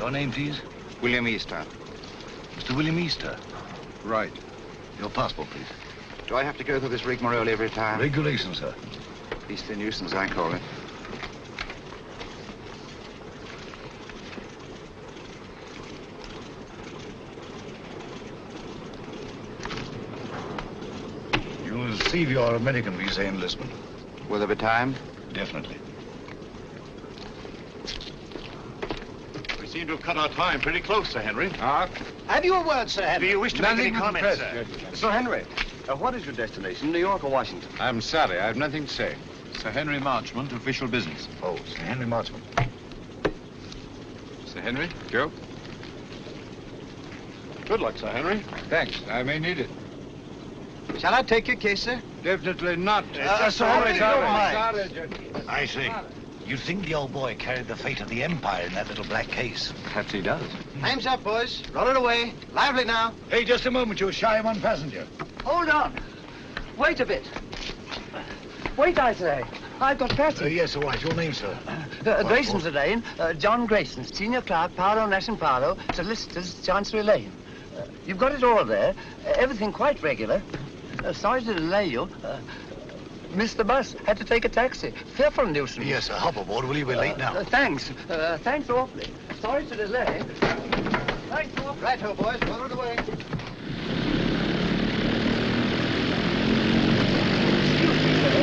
Your name, please? William Easter. Mr. William Easter? Right. Your passport, please. Do I have to go through this rigmarole every time? Regulations, sir. Beastly nuisance, I call it. You'll receive your American visa in Lisbon. Will there be time? Definitely. We seem to have cut our time pretty close, Sir Henry. Have you a word, Sir Henry? Do you wish to make any comments, sir? Sir Henry, what is your destination, New York or Washington? I'm sorry, I have nothing to say. Sir Henry Marchmont, official business. Oh, Sir Henry Marchmont. Sir Henry, Joe? Good luck, Sir Henry. Thanks, I may need it. Shall I take your case, sir? Definitely not. Sir Henry, don't mind. I see. You think the old boy carried the fate of the Empire in that little black case? Perhaps he does. Time's up, boys. Roll it away. Lively now. Hey, just a moment. You're shy of one passenger. Hold on. Wait a bit. Wait, I say. I've got passage. Yes, all right. Your name, sir? Grayson's Lane. John Grayson, Senior Clerk, Paolo Nash and Paolo, Solicitors, Chancery Lane. You've got it all there. Everything quite regular. Sorry to delay you. Missed the bus. Had to take a taxi. Fearful nuisance. Yes, sir. Hop aboard, will you? We're late now. Thanks. Thanks awfully. Sorry to delay. Thanks awfully. Right-ho, boys. Roll it away. Excuse me, sir.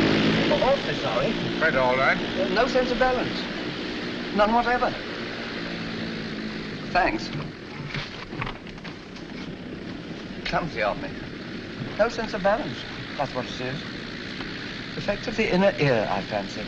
Awfully sorry. Quite all right. No sense of balance. None whatever. Thanks. Clumsy of me. No sense of balance. That's what it is. Effect of the inner ear, I fancy.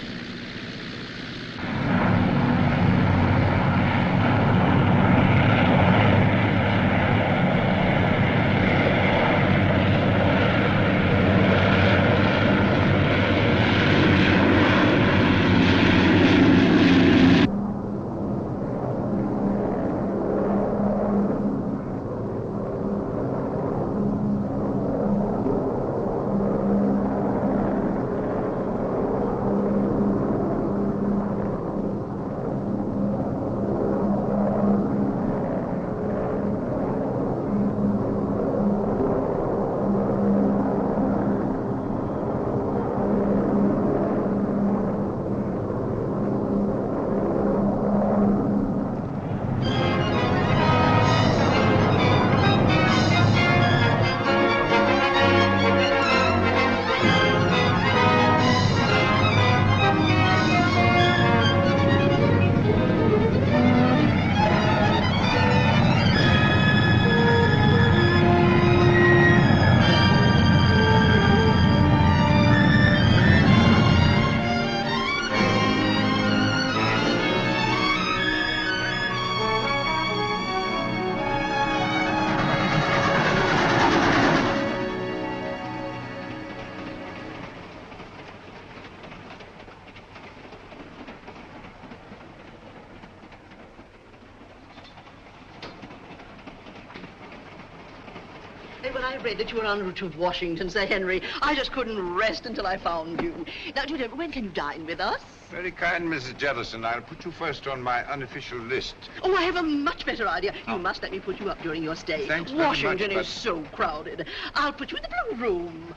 when I read that you were en route to Washington, Sir Henry, I just couldn't rest until I found you. Now, do you know, when can you dine with us? Very kind, Mrs. Jellison. I'll put you first on my unofficial list. Oh, I have a much better idea. You must let me put you up during your stay. Thanks very much, Washington but- is so crowded. I'll put you in the blue room.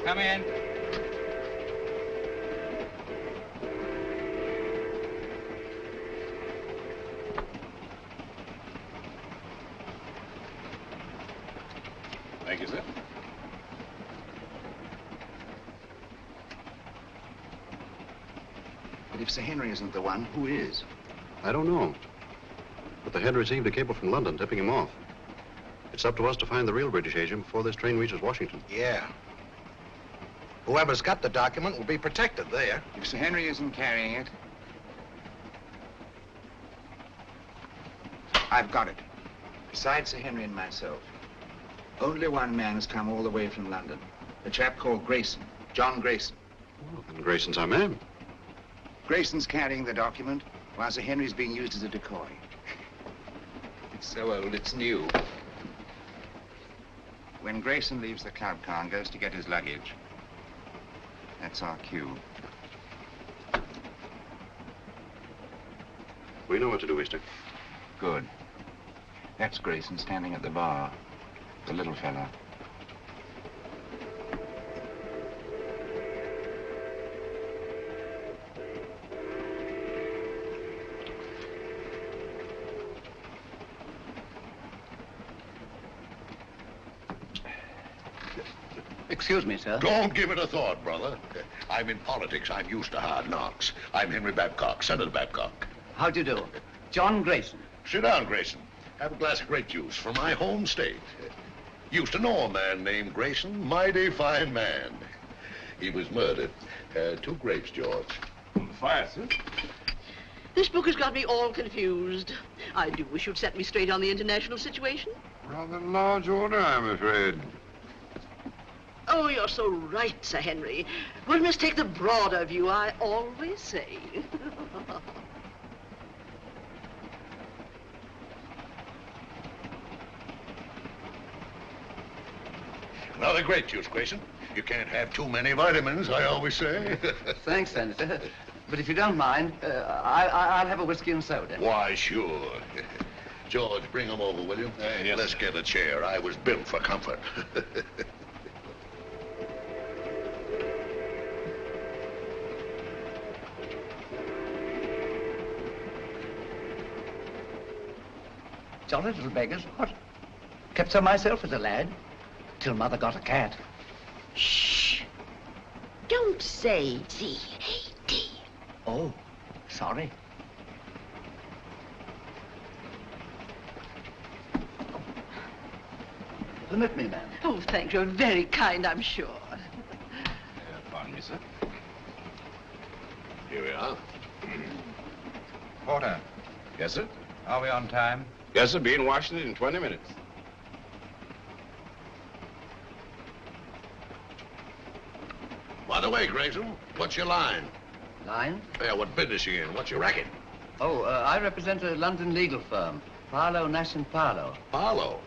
Come in. Thank you, sir. But if Sir Henry isn't the one, who is? I don't know. But the head received a cable from London tipping him off. It's up to us to find the real British agent before this train reaches Washington. Yeah. Whoever's got the document will be protected there. If Sir Henry isn't carrying it... I've got it. Besides Sir Henry and myself, only one man has come all the way from London. A chap called Grayson, John Grayson. Well, then Grayson's our man. Grayson's carrying the document, while Sir Henry's being used as a decoy. It's so old, it's new. When Grayson leaves the club car and goes to get his luggage, that's our cue. We know what to do, Easter. Good. That's Grayson standing at the bar. The little fella. Excuse me, sir. Don't give it a thought, brother. I'm in politics. I'm used to hard knocks. I'm Henry Babcock, Senator Babcock. How do you do? John Grayson. Sit down, Grayson. Have a glass of grape juice from my home state. Used to know a man named Grayson, mighty fine man. He was murdered. 2 grapes, George. On the fire, sir. This book has got me all confused. I do wish you'd set me straight on the international situation. Rather large order, I'm afraid. Oh, you're so right, Sir Henry. One must take the broader view, I always say. Another grape juice, Grayson. You can't have too many vitamins, I always say. Thanks, Senator. But if you don't mind, I'll have a whiskey and soda. Why, sure. George, bring him over, will you? Yes. Let's get a chair. I was built for comfort. Jolly little beggars, what? Kept so myself as a lad, till Mother got a cat. Shh. Don't say Z-A-D. Oh, sorry. Permit me, ma'am. Oh, thank you. Very kind, I'm sure. Pardon me, sir. Here we are. Porter, Yes, sir? are we on time? Yes, sir. Be in Washington in 20 minutes. By the way, Grayson, what's your line? Line? Yeah, what business you in? What's your racket? Oh, I represent a London legal firm, Paolo, Nash & Paolo. Paolo.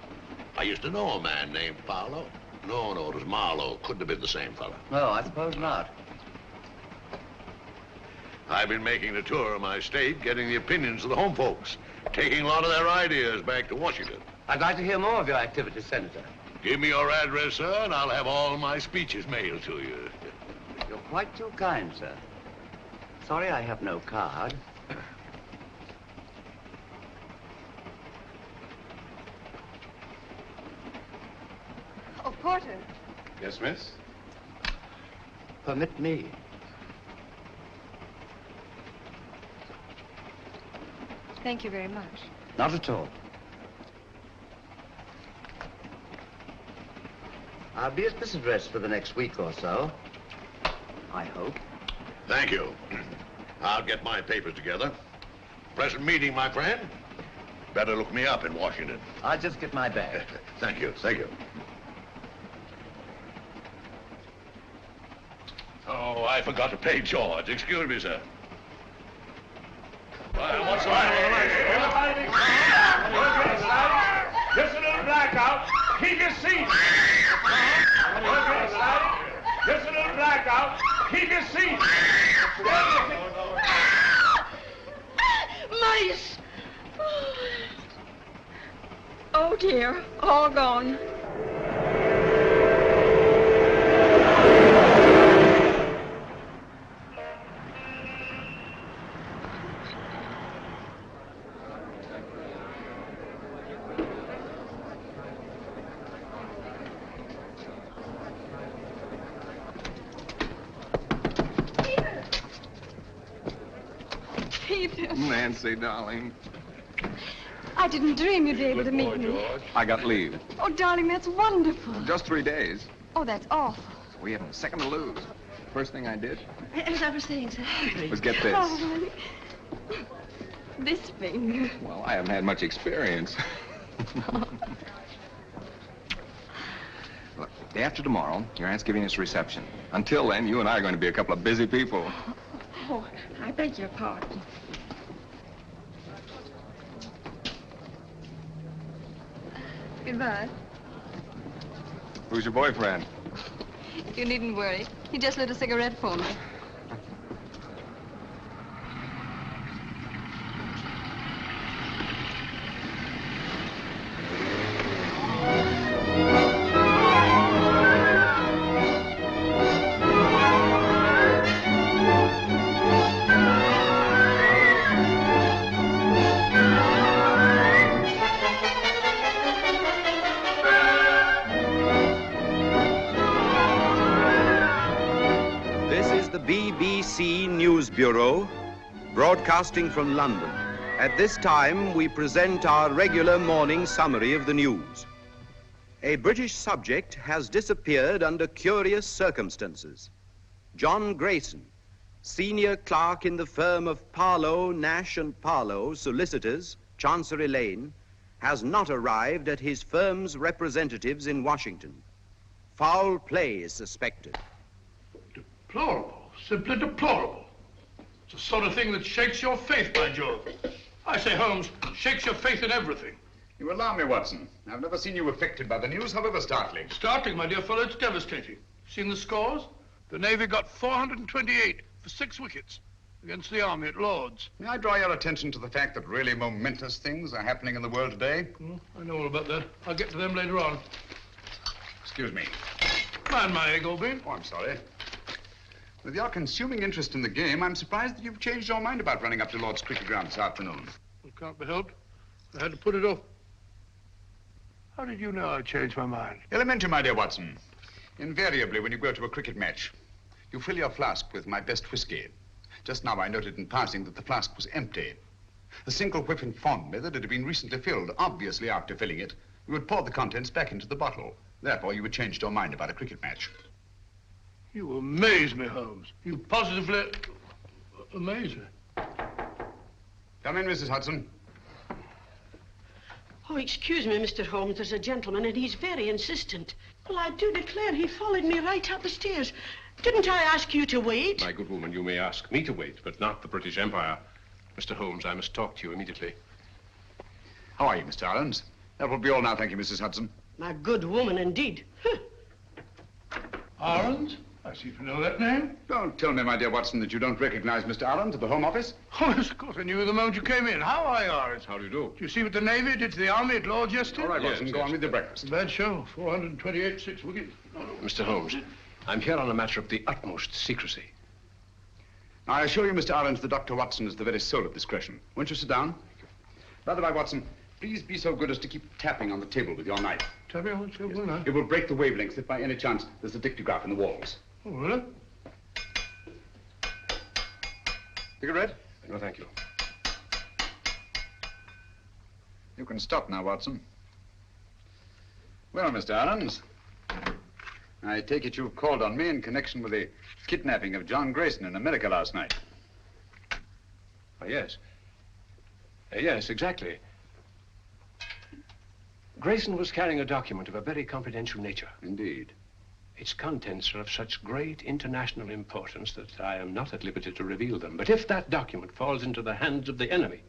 I used to know a man named Paolo. No, it was Marlowe. Couldn't have been the same fella. No, I suppose not. I've been making a tour of my state, getting the opinions of the home folks, taking a lot of their ideas back to Washington. I'd like to hear more of your activities, Senator. Give me your address, sir, and I'll have all my speeches mailed to you. You're quite too kind, sir. Sorry I have no card. Oh, Porter. Yes, miss? Permit me. Thank you very much. Not at all. I'll be at this address for the next week or so. I hope. Thank you. I'll get my papers together. Present meeting, my friend. Better look me up in Washington. I'll just get my bag. Thank you, thank you. Oh, I forgot to pay George. Excuse me, sir. Well, what's the matter with the lights? Yes, sir. your seat! Just a little blackout. Keep your seat! Mice! Oh, dear. All gone. Nancy, darling. I didn't dream you'd be able to meet me. I got leave. Oh, darling, that's wonderful. Just 3 days. Oh, that's awful. We haven't a second to lose. First thing I did As I was saying, Sir Henry. was get this. Oh, honey. This finger. Well, I haven't had much experience. Look, day after tomorrow, your aunt's giving us a reception. Until then, you and I are going to be a couple of busy people. Oh, I beg your pardon. Goodbye. Who's your boyfriend? You needn't worry. He just lit a cigarette for me. BBC News Bureau, broadcasting from London. At this time, we present our regular morning summary of the news. A British subject has disappeared under curious circumstances. John Grayson, senior clerk in the firm of Parlow, Nash and Parlow, solicitors, Chancery Lane, has not arrived at his firm's representatives in Washington. Foul play is suspected. Deplorable. Simply deplorable. It's the sort of thing that shakes your faith, by Jove. I say, Holmes, shakes your faith in everything. You alarm me, Watson. I've never seen you affected by the news, however startling. Startling, my dear fellow, it's devastating. Seen the scores? The Navy got 428 for 6 wickets against the Army at Lord's. May I draw your attention to the fact that really momentous things are happening in the world today? I know all about that. I'll get to them later on. Excuse me. Man, my egg, old bean. Oh, I'm sorry. With your consuming interest in the game, I'm surprised that you've changed your mind about running up to Lord's cricket ground this afternoon. It can't be helped. I had to put it off. How did you know I changed my mind? Elementary, my dear Watson. Invariably, when you go to a cricket match, you fill your flask with my best whiskey. Just now I noted in passing that the flask was empty. The single whiff informed me that it had been recently filled. Obviously, after filling it, you would pour the contents back into the bottle. Therefore, you had changed your mind about a cricket match. You amaze me, Holmes. You positively amaze me. Come in, Mrs. Hudson. Oh, excuse me, Mr. Holmes. There's a gentleman, and he's very insistent. Well, I do declare he followed me right up the stairs. Didn't I ask you to wait? My good woman, you may ask me to wait, but not the British Empire. Mr. Holmes, I must talk to you immediately. How are you, Mr. Arons? That will be all now, thank you, Mrs. Hudson. My good woman, indeed. Arons? I seem to know that name. Don't tell me, my dear Watson, that you don't recognize Mr. Arons at the Home Office. Oh, yes, of course. I knew you the moment you came in. How are you, Arons? How do you do? Did you see what the Navy did to the Army at Lord's yesterday? All right, Watson, go on with your breakfast. Bad show. 428, 6 wickets. Mr. Holmes, I'm here on a matter of the utmost secrecy. Now, I assure you, Mr. Arons, that Dr. Watson is the very soul of discretion. Won't you sit down? By the way, Watson, please be so good as to keep tapping on the table with your knife. Tapping on the table, yes. It will break the wavelengths if by any chance there's a dictograph in the walls. Oh, really? Cigarette? No, thank you. You can stop now, Watson. Well, Mr. Arons, I take it you've called on me in connection with the kidnapping of John Grayson in America last night. Oh, yes. Yes, exactly. Grayson was carrying a document of a very confidential nature. Indeed. Its contents are of such great international importance that I am not at liberty to reveal them. But if that document falls into the hands of the enemy,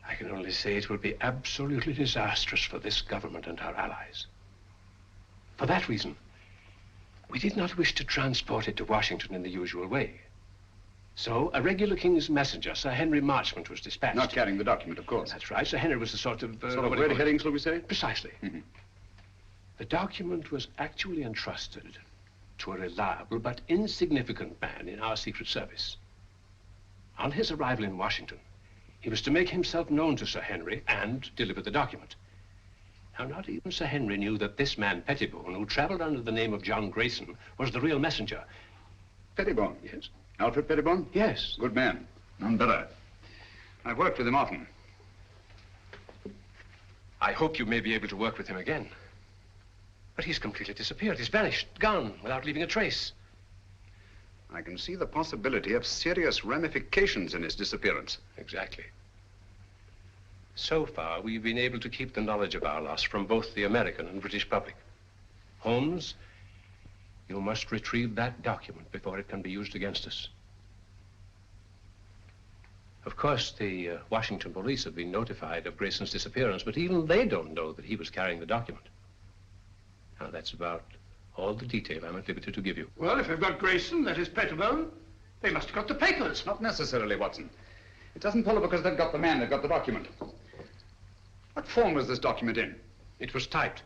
I can only say it will be absolutely disastrous for this government and our allies. For that reason, we did not wish to transport it to Washington in the usual way. So, a regular King's messenger, Sir Henry Marchmont, was dispatched. Not carrying the document, of course. That's right. Sir Henry was the sort of... sort of red herring, shall we say? Precisely. The document was actually entrusted to a reliable but insignificant man in our Secret Service. On his arrival in Washington, he was to make himself known to Sir Henry and deliver the document. Now, not even Sir Henry knew that this man, Pettibone, who traveled under the name of John Grayson, was the real messenger. Pettibone? Yes. Alfred Pettibone? Yes. Good man. None better. I've worked with him often. I hope you may be able to work with him again. But he's completely disappeared. He's vanished, gone, without leaving a trace. I can see the possibility of serious ramifications in his disappearance. Exactly. So far, we've been able to keep the knowledge of our loss from both the American and British public. Holmes, you must retrieve that document before it can be used against us. Of course, the Washington police have been notified of Grayson's disappearance, but even they don't know that he was carrying the document. Now, that's about all the detail I'm at liberty to give you. Well, if they've got Grayson, that is Pettibone, they must have got the papers. Not necessarily, Watson. It doesn't follow because they've got the man, they've got the document. What form was this document in? It was typed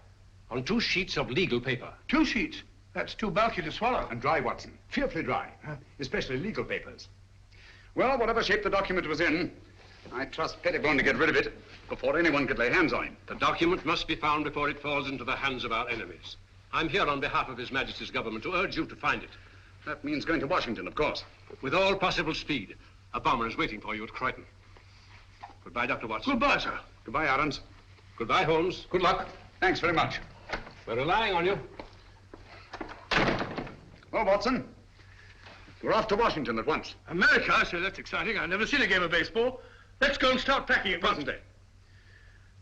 on 2 sheets of legal paper. 2 sheets? That's too bulky to swallow. And dry, Watson. Fearfully dry. Especially legal papers. Well, whatever shape the document was in, I trust Pettibone to get rid of it before anyone could lay hands on him. The document must be found before it falls into the hands of our enemies. I'm here on behalf of His Majesty's government to urge you to find it. That means going to Washington, of course. With all possible speed. A bomber is waiting for you at Croydon. Goodbye, Dr. Watson. Goodbye, sir. Goodbye, Aarons. Goodbye, Holmes. Good luck. Thanks very much. We're relying on you. Well, Watson, we're off to Washington at once. America? I say, that's exciting. I've never seen a game of baseball. Let's go and start packing at once.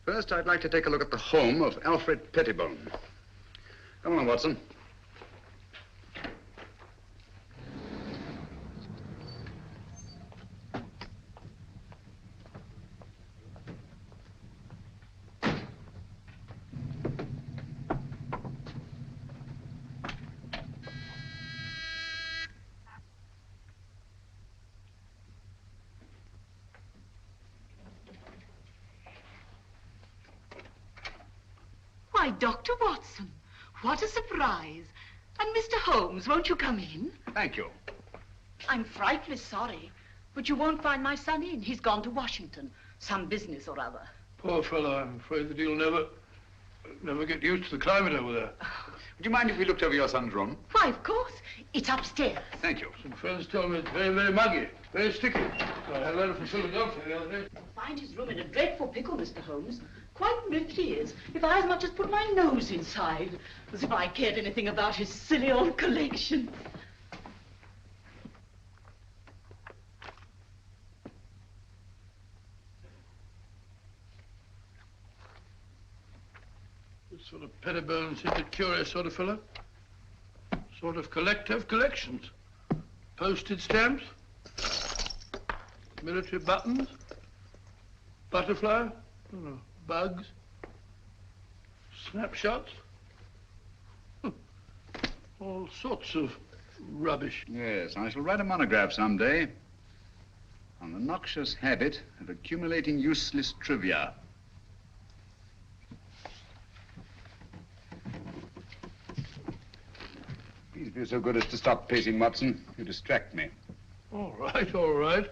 First, I'd like to take a look at the home of Alfred Pettibone. Come on, Watson. Why, Dr. Watson, what a surprise. And Mr. Holmes, won't you come in? Thank you. I'm frightfully sorry, but you won't find my son in. He's gone to Washington. Some business or other. Poor fellow, I'm afraid that he'll never get used to the climate over there. Would you mind if we looked over your son's room? Why, of course. It's upstairs. Thank you. Some friends told me it's very, very muggy, very sticky. So I had a letter from Philadelphia the other day. You'll find his room in a dreadful pickle, Mr. Holmes. Quite miffed he is. If I as much as put my nose inside. As if I cared anything about his silly old collection. This sort of Pettibone seems a curious sort of fellow. Sort of collector of collections. Postage stamps. Military buttons. Butterfly. I don't know. Bugs, snapshots, all sorts of rubbish. Yes, I shall write a monograph someday on the noxious habit of accumulating useless trivia. Please be so good as to stop pacing, Watson. You distract me. All right, all right.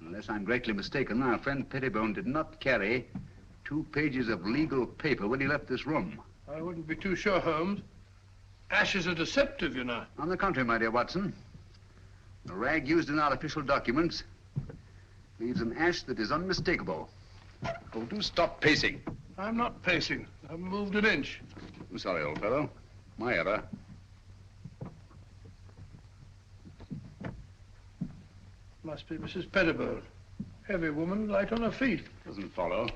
Unless I'm greatly mistaken, our friend Pettibone did not carry 2 pages of legal paper when he left this room. I wouldn't be too sure, Holmes. Ashes are deceptive, you know. On the contrary, my dear Watson, the rag used in our official documents leaves an ash that is unmistakable. Oh, do stop pacing. I'm not pacing. I haven't moved an inch. I'm sorry, old fellow. My error. Must be Mrs. Pettibone. Heavy woman, light on her feet. Doesn't follow.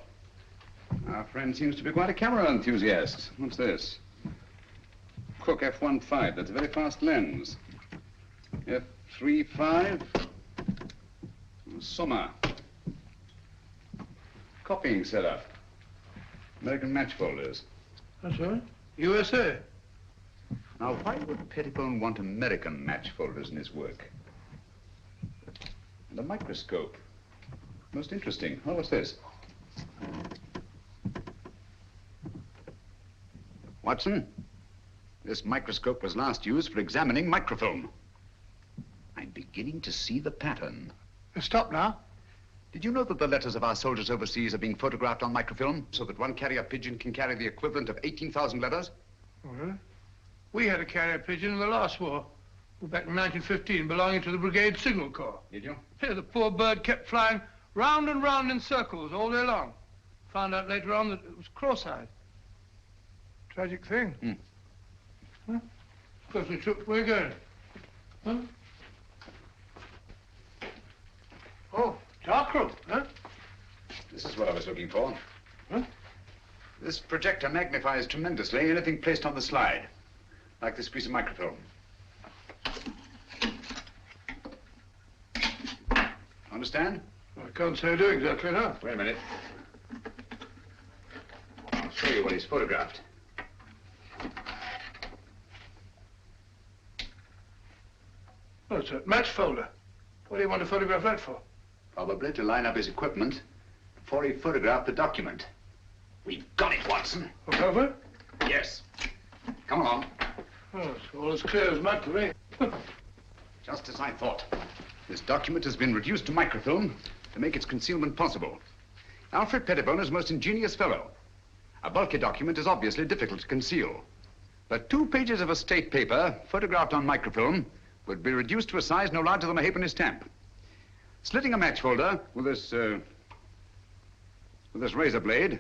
Our friend seems to be quite a camera enthusiast. What's this? Cook F1.5. That's a very fast lens. F35. Summer. Copying setup. American match folders. That's right. USA. Now, why would Pettibone want American match folders in his work? And a microscope. Most interesting. Oh, what's this? Watson, this microscope was last used for examining microfilm. I'm beginning to see the pattern. Stop now. Did you know that the letters of our soldiers overseas are being photographed on microfilm so that one carrier pigeon can carry the equivalent of 18,000 letters? Oh, really? We had a carrier pigeon in the last war. Back in 1915, belonging to the Brigade Signal Corps. Did you? Yeah, the poor bird kept flying round and round in circles all day long. Found out later on that it was cross-eyed. Tragic thing. Hmm. Huh? Because we took... Where are you going? Huh? Oh, dark room, huh? This is what I was looking for. Huh? This projector magnifies tremendously anything placed on the slide, like this piece of microfilm. Understand? I can't say I do exactly, no. Wait a minute. I'll show you what he's photographed. Oh, it's a match folder. What do you want to photograph that for? Probably to line up his equipment before he photographed the document. We've got it, Watson. Look over? Yes. Come along. Oh, it's all as clear as mud to me. Just as I thought. This document has been reduced to microfilm to make its concealment possible. Alfred Pettibone is a most ingenious fellow. A bulky document is obviously difficult to conceal. But 2 pages of a state paper, photographed on microfilm, would be reduced to a size no larger than a halfpenny stamp. Slitting a match folder with this razor blade,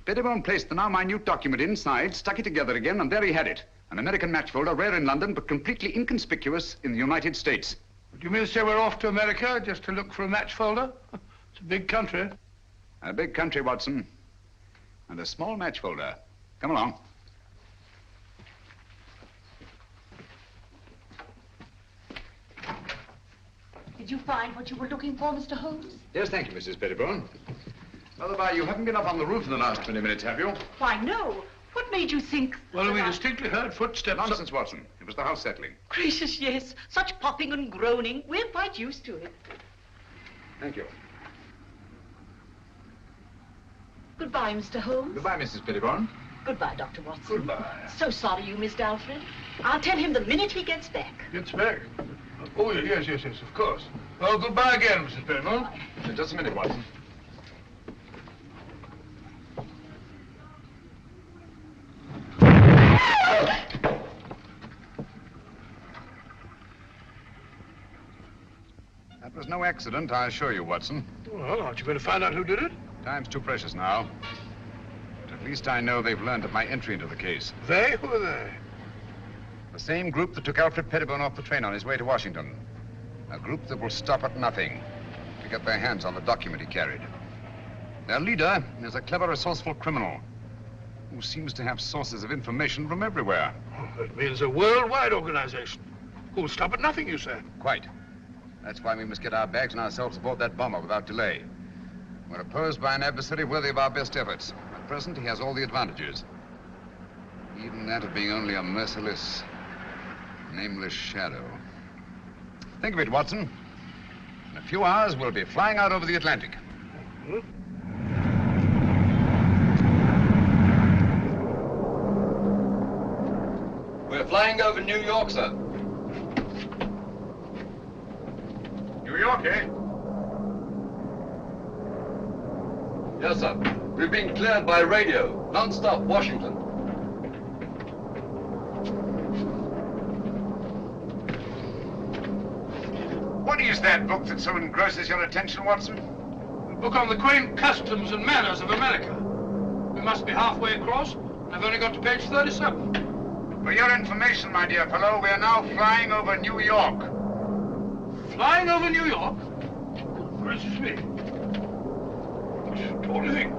Pettibone placed the now minute document inside, stuck it together again, and there he had it. An American match folder, rare in London, but completely inconspicuous in the United States. Do you mean to say we're off to America just to look for a match folder? It's a big country. A big country, Watson. And a small match folder. Come along. Did you find what you were looking for, Mr. Holmes? Yes, thank you, Mrs. Pettibone. By you haven't been up on the roof in the last 20 minutes, have you? Why, no. What made you think... Well, we distinctly heard footsteps. Nonsense, Watson. It was the house settling. Gracious, yes. Such popping and groaning. We're quite used to it. Thank you. Goodbye, Mr. Holmes. Goodbye, Mrs. Pettibone. Goodbye, Dr. Watson. Goodbye. So sorry you missed Alfred. I'll tell him the minute he gets back. Gets back? Oh, yes, of course. Well, goodbye again, Mrs. Pettibone. Just a minute, Watson. That was no accident, I assure you, Watson. Well, aren't you going to find out who did it? Time's too precious now. But at least I know they've learned of my entry into the case. They? Who are they? The same group that took Alfred Pettibone off the train on his way to Washington. A group that will stop at nothing to get their hands on the document he carried. Their leader is a clever, resourceful criminal who seems to have sources of information from everywhere. Oh, that means a worldwide organization. Who'll stop at nothing, you say? Quite. That's why we must get our bags and ourselves aboard that bomber without delay. We're opposed by an adversary worthy of our best efforts. At present, he has all the advantages. Even that of being only a merciless, nameless shadow. Think of it, Watson. In a few hours, we'll be flying out over the Atlantic. We're flying over New York, sir. New York, eh? Yes, sir. We've been cleared by radio. Non-stop, Washington. What is that book that so engrosses your attention, Watson? A book on the quaint customs and manners of America. We must be halfway across. I've only got to page 37. For your information, my dear fellow, we are now flying over New York. Flying over New York? Gracious me. What do you think?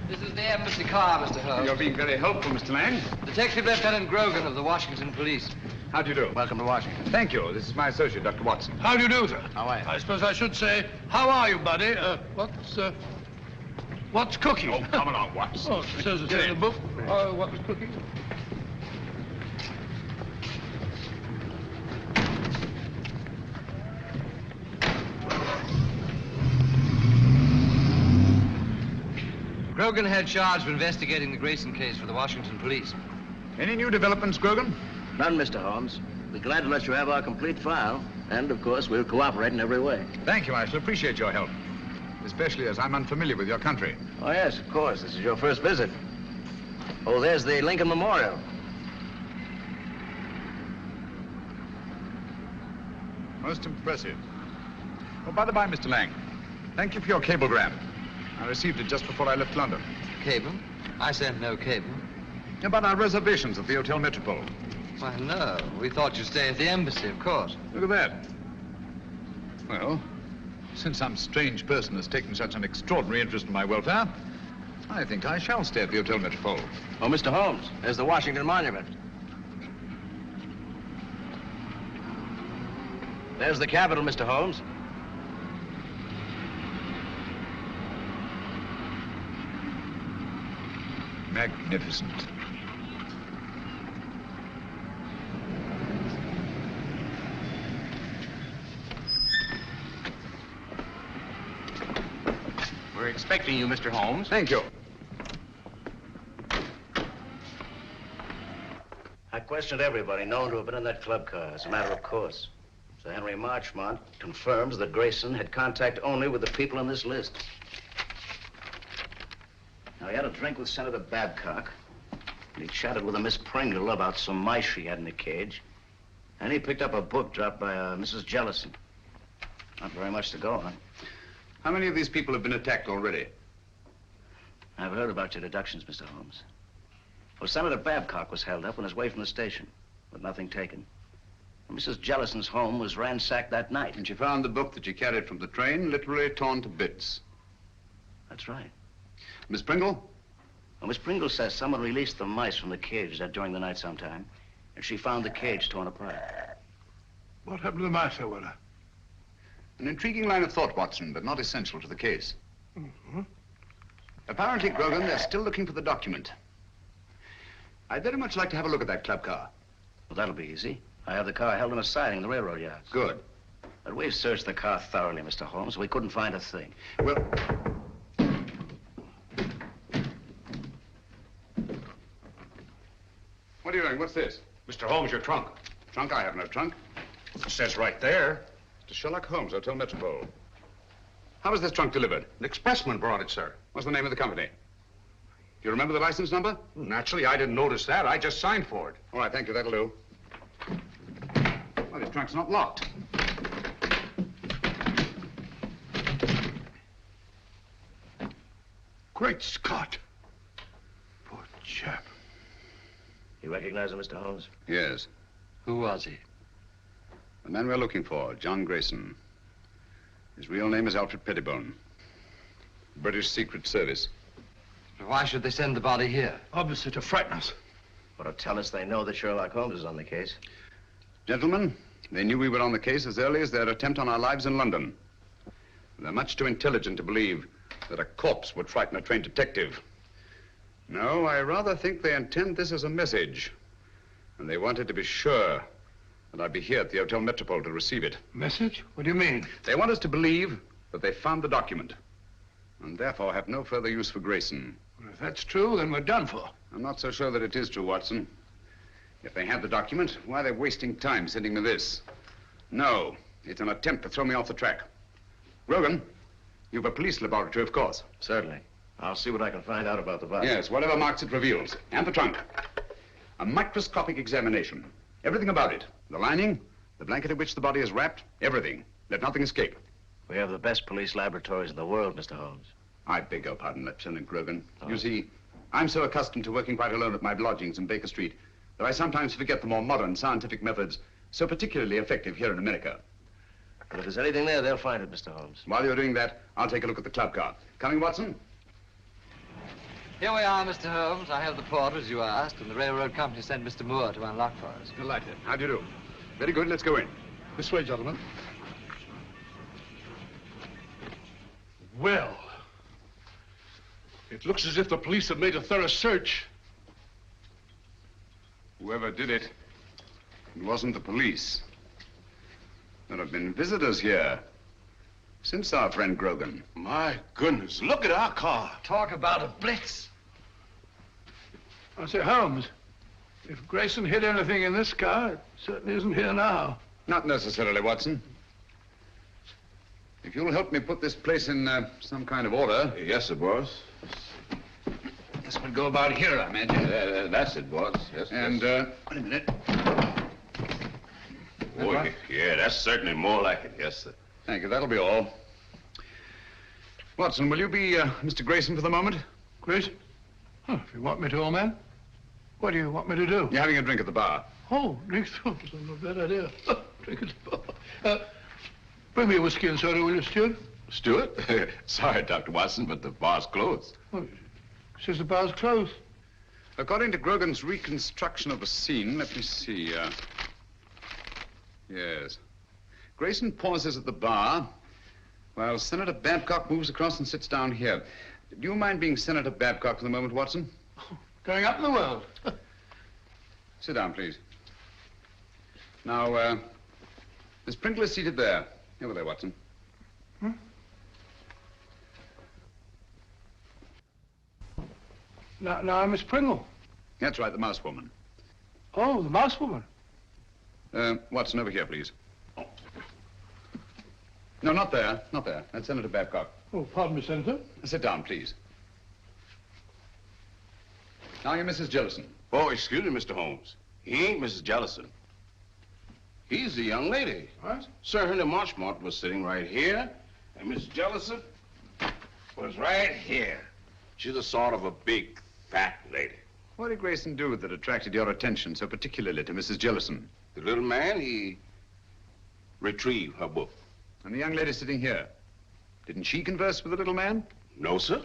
This is the embassy car, Mr. Holmes. You're being very helpful, Mr. Lang. Detective Lieutenant Grogan of the Washington Police. How do you do? Welcome to Washington. Thank you. This is my associate, Dr. Watson. How do you do, sir? How are you? I suppose I should say, how are you, buddy? What's cooking? Oh, come along, Watson. Oh, it says it's in the book. What was cooking? Grogan had charge of investigating the Grayson case for the Washington Police. Any new developments, Grogan? None, Mr. Holmes. We're glad to let you have our complete file. And, of course, we'll cooperate in every way. Thank you. I shall appreciate your help. Especially as I'm unfamiliar with your country. Oh, yes, of course. This is your first visit. Oh, there's the Lincoln Memorial. Most impressive. Oh, by the by, Mr. Lang, thank you for your cablegram. I received it just before I left London. Cable? I sent no cable. About our reservations at the Hotel Metropole. Why, no. We thought you'd stay at the embassy, of course. Look at that. Well, since some strange person has taken such an extraordinary interest in my welfare, I think I shall stay at the Hotel Metropole. Oh, Mr. Holmes, there's the Washington Monument. There's the Capitol, Mr. Holmes. Magnificent. We're expecting you, Mr. Holmes. Thank you. I questioned everybody known to have been in that club car, as a matter of course. Sir Henry Marchmont confirms that Grayson had contact only with the people on this list. Now, he had a drink with Senator Babcock, and he chatted with a Miss Pringle about some mice she had in the cage, and he picked up a book dropped by Mrs. Jellison. Not very much to go on. How many of these people have been attacked already? I've heard about your deductions, Mr. Holmes. Well, Senator Babcock was held up on his way from the station, with nothing taken. And Mrs. Jellison's home was ransacked that night. And she found the book that she carried from the train literally torn to bits. That's right. Miss Pringle? Well, Miss Pringle says someone released the mice from the cage during the night sometime, and she found the cage torn apart. What happened to the mice, I wonder? An intriguing line of thought, Watson, but not essential to the case. Mm-hmm. Apparently, Grogan, they're still looking for the document. I'd very much like to have a look at that club car. Well, that'll be easy. I have the car held in a siding in the railroad yard. Good. But we've searched the car thoroughly, Mr. Holmes. We couldn't find a thing. Well... What are you doing? What's this? Mr. Holmes, your trunk. Trunk? I have no trunk. It says right there. To Sherlock Holmes, Hotel Metropole. How was this trunk delivered? An expressman brought it, sir. What's the name of the company? Do you remember the license number? Naturally, I didn't notice that. I just signed for it. All right, thank you. That'll do. Well, this trunk's not locked. Great Scott. Poor chap. You recognize him, Mr. Holmes? Yes. Who was he? The man we're looking for, John Grayson. His real name is Alfred Pettibone. British Secret Service. Why should they send the body here? Obviously to frighten us. Or to tell us they know that Sherlock Holmes is on the case. Gentlemen, they knew we were on the case as early as their attempt on our lives in London. They're much too intelligent to believe that a corpse would frighten a trained detective. No, I rather think they intend this as a message. And they wanted to be sure that I'd be here at the Hotel Metropole to receive it. Message? What do you mean? They want us to believe that they found the document, and therefore have no further use for Grayson. Well, if that's true, then we're done for. I'm not so sure that it is true, Watson. If they have the document, why are they wasting time sending me this? No, it's an attempt to throw me off the track. Grogan, you've a police laboratory, of course. Certainly. I'll see what I can find out about the body. Yes, whatever marks it reveals. And the trunk. A microscopic examination. Everything about it. The lining, the blanket in which the body is wrapped, everything. Let nothing escape. We have the best police laboratories in the world, Mr. Holmes. I beg your pardon, Lieutenant Grogan. You see, I'm so accustomed to working quite alone at my lodgings in Baker Street that I sometimes forget the more modern scientific methods so particularly effective here in America. But if there's anything there, they'll find it, Mr. Holmes. While you're doing that, I'll take a look at the club car. Coming, Watson? Here we are, Mr. Holmes. I have the port, as you asked, and the railroad company sent Mr. Moore to unlock for us. Delighted. How do you do? Very good. Let's go in. This way, gentlemen. Well, it looks as if the police have made a thorough search. Whoever did it, it wasn't the police. There have been visitors here since our friend Grogan. My goodness, look at our car. Talk about a blitz. I say, Holmes, if Grayson hid anything in this car, it certainly isn't here now. Not necessarily, Watson. If you'll help me put this place in some kind of order. Yes, sir, boss. This would go about here, I imagine. That's it, boss. Yes, and, yes. wait a minute. Oh, yeah, that's certainly more like it. Yes, sir. Thank you. That'll be all. Watson, will you be Mr. Grayson for the moment? Grayson? Oh, if you want me to, old man. What do you want me to do? You're having a drink at the bar. Oh, drink? Oh, that's not a bad idea. Drink at the bar. Bring me a whiskey and soda, will you, Stuart? Stuart? Sorry, Dr. Watson, but the bar's closed. Oh, says the bar's closed. According to Grogan's reconstruction of the scene, let me see. Yes. Grayson pauses at the bar while Senator Babcock moves across and sits down here. Do you mind being Senator Babcock for the moment, Watson? Oh, going up in the world. Sit down, please. Now, Miss Pringle is seated there. Over there, Watson. Hmm? Now, Miss Pringle. That's right, the mouse woman. Oh, the mouse woman. Watson, over here, please. No, not there. Not there. That's Senator Babcock. Oh, pardon me, Senator. Sit down, please. Now you're Mrs. Jellison. Oh, excuse me, Mr. Holmes. He ain't Mrs. Jellison. He's the young lady. What? Sir Henry Marchmont was sitting right here, and Miss Jellison was right here. She's a sort of a big, fat lady. What did Grayson do that attracted your attention so particularly to Mrs. Jellison? The little man, he retrieved her book. And the young lady sitting here, didn't she converse with the little man? No, sir.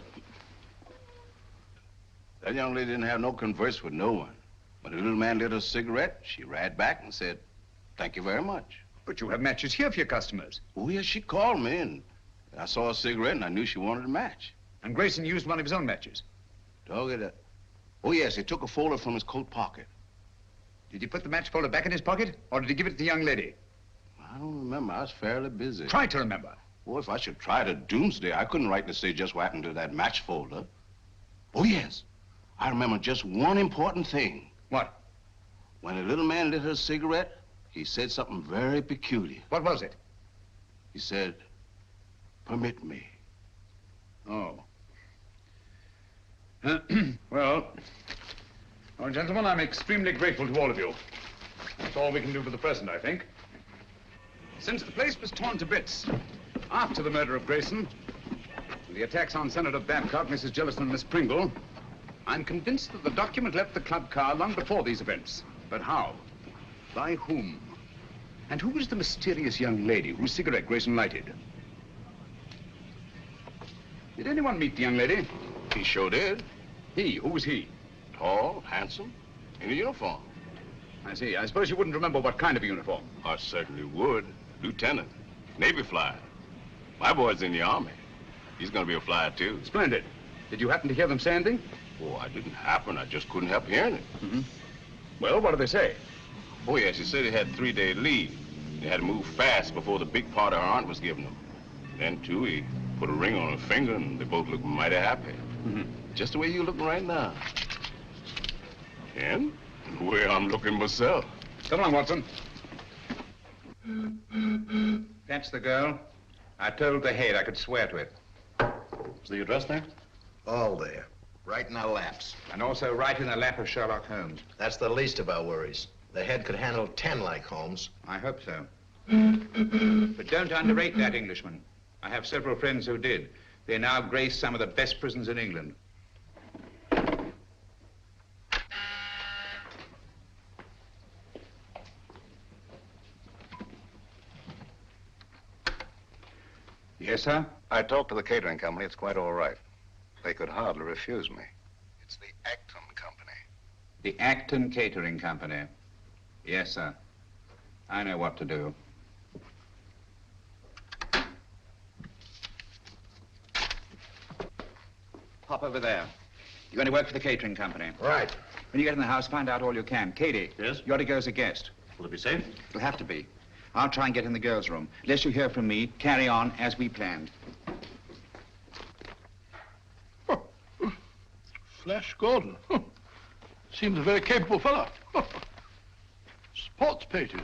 That young lady didn't have no converse with no one. When the little man lit her cigarette, she ran back and said, "Thank you very much." But you have matches here for your customers. Oh, yes, she called me, and I saw a cigarette, and I knew she wanted a match. And Grayson used one of his own matches? Dog it. Oh, yes, he took a folder from his coat pocket. Did he put the match folder back in his pocket, or did he give it to the young lady? I don't remember. I was fairly busy. Try to remember. Oh, if I should try to doomsday, I couldn't rightly say just what happened to that match folder. Oh, yes. I remember just one important thing. What? When the little man lit her cigarette, he said something very peculiar. What was it? He said, "Permit me." Oh. Well, gentlemen, I'm extremely grateful to all of you. That's all we can do for the present, I think. Since the place was torn to bits after the murder of Grayson, and the attacks on Senator Babcock, Mrs. Jellison, and Miss Pringle, I'm convinced that the document left the club car long before these events. But how? By whom? And who was the mysterious young lady whose cigarette Grayson lighted? Did anyone meet the young lady? He sure did. He? Who was he? Tall, handsome, in a uniform. I see. I suppose you wouldn't remember what kind of a uniform. I certainly would. Lieutenant, Navy flyer. My boy's in the Army. He's going to be a flyer, too. Splendid. Did you happen to hear them say anything? Oh, I didn't happen. I just couldn't help hearing it. Mm-hmm. Well, what did they say? Oh, yes, he said he had 3-day leave. They had to move fast before the big part of her aunt was giving them. Then, too, he put a ring on her finger, and they both looked mighty happy. Mm-hmm. Just the way you're looking right now. And the way I'm looking myself. Come on, Watson. That's the girl. I told the head I could swear to it. Is the address there? All there. Right in our laps. And also right in the lap of Sherlock Holmes. That's the least of our worries. The head could handle 10 like Holmes. I hope so. But don't underrate that Englishman. I have several friends who did. They now grace some of the best prisons in England. Yes, sir? I talked to the catering company. It's quite all right. They could hardly refuse me. It's the Acton Company. The Acton Catering Company. Yes, sir. I know what to do. Pop over there. You're going to work for the catering company. Right. When you get in the house, find out all you can. Katie. Yes? You're to go as a guest. Will it be safe? It'll have to be. I'll try and get in the girls' room. Unless you hear from me, carry on as we planned. Flash Gordon. Seems a very capable fellow. Sports pages.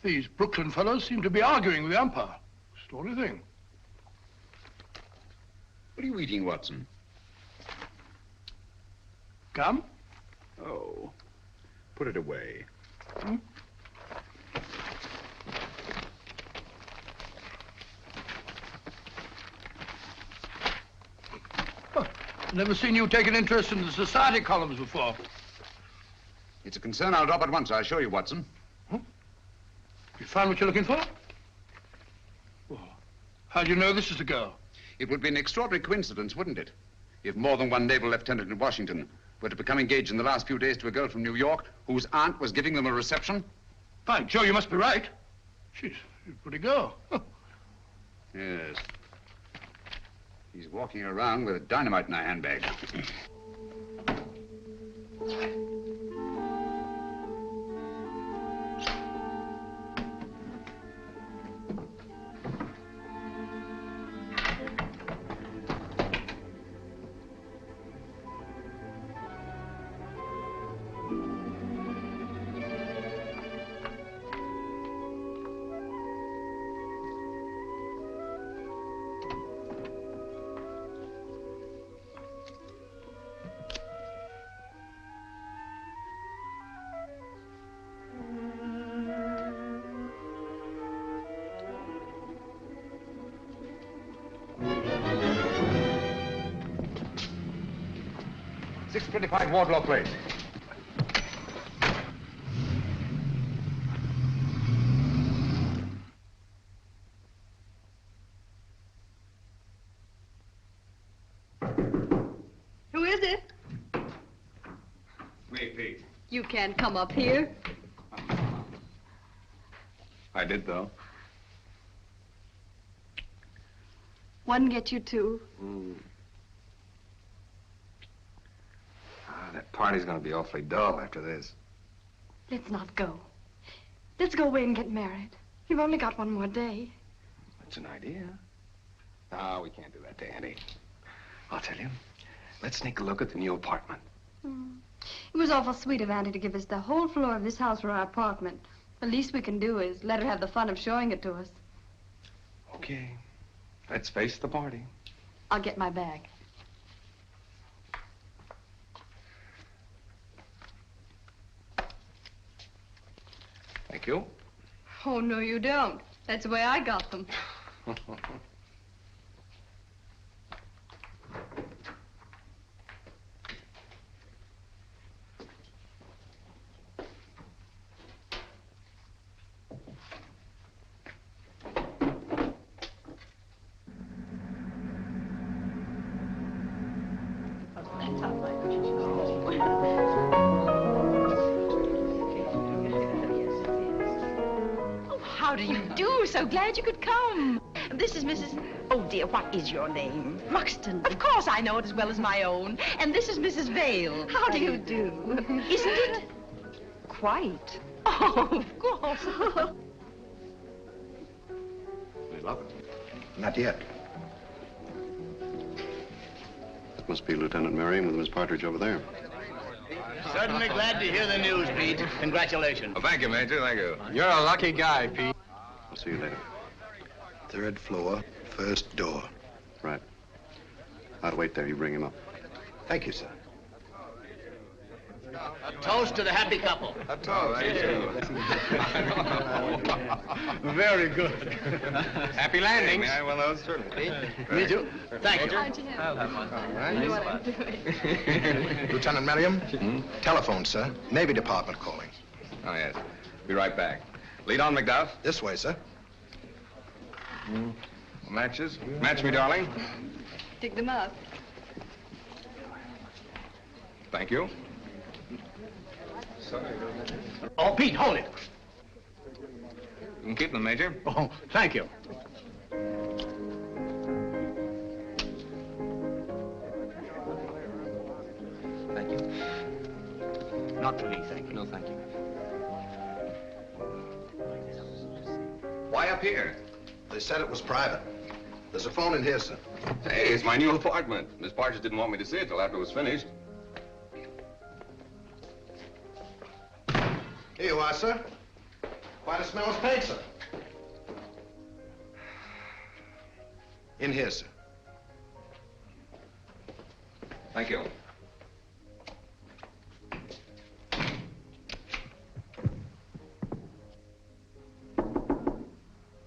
These Brooklyn fellows seem to be arguing with the umpire. Story thing. What are you eating, Watson? Gum? Oh. Put it away. Never seen you take an interest in the society columns before. It's a concern I'll drop at once, I assure you, Watson. You found what you're looking for? Well, how do you know this is the girl? It would be an extraordinary coincidence, wouldn't it? If more than one naval lieutenant in Washington were to become engaged in the last few days to a girl from New York whose aunt was giving them a reception. By Joe, you must be right. She's a pretty girl. Yes. He's walking around with dynamite in her handbag. .625 Wardlaw Place. Who is it? Me, Pete. You can't come up here. I did, though. One get you two. That party's gonna be awfully dull after this. Let's not go. Let's go away and get married. You've only got one more day. That's an idea. No, we can't do that to Annie. I'll tell you. Let's sneak a look at the new apartment. It was awful sweet of Auntie to give us the whole floor of this house for our apartment. The least we can do is let her have the fun of showing it to us. Okay. Let's face the party. I'll get my bag. Thank you. Oh, no, you don't. That's the way I got them. How do you do? So glad you could come. This is Mrs... Oh, dear, what is your name? Ruxton. Of course I know it as well as my own. And this is Mrs. Vale. How do you do? Isn't it? Quite. Oh, of course. Any luck? Not yet. That must be Lieutenant Merriam with Miss Partridge over there. Certainly glad to hear the news, Pete. Congratulations. Well, thank you, Major. Thank you. You're a lucky guy, Pete. I'll see you later. 3rd floor, 1st door. Right. I'll wait there. You bring him up. Thank you, sir. A toast to the happy couple. A toast. Thank you. Very good. Happy landing. May I have one of those, certainly? Me too. Thank you. I'll have one. You know what I'm doing. Lieutenant Merriam? Telephone, sir. Navy Department calling. Oh, yes. Be right back. Lead on, McDuff. This way, sir. Matches. Match me, darling. Dig them up. Thank you. Oh, Pete, hold it. You can keep them, Major. Oh, thank you. Thank you. Not for me, thank you. No, thank you. Why up here? They said it was private. There's a phone in here, sir. Hey, it's my new apartment. Miss Partridge didn't want me to see it till after it was finished. Here you are, sir. Quite a smell of paint, sir. In here, sir. Thank you.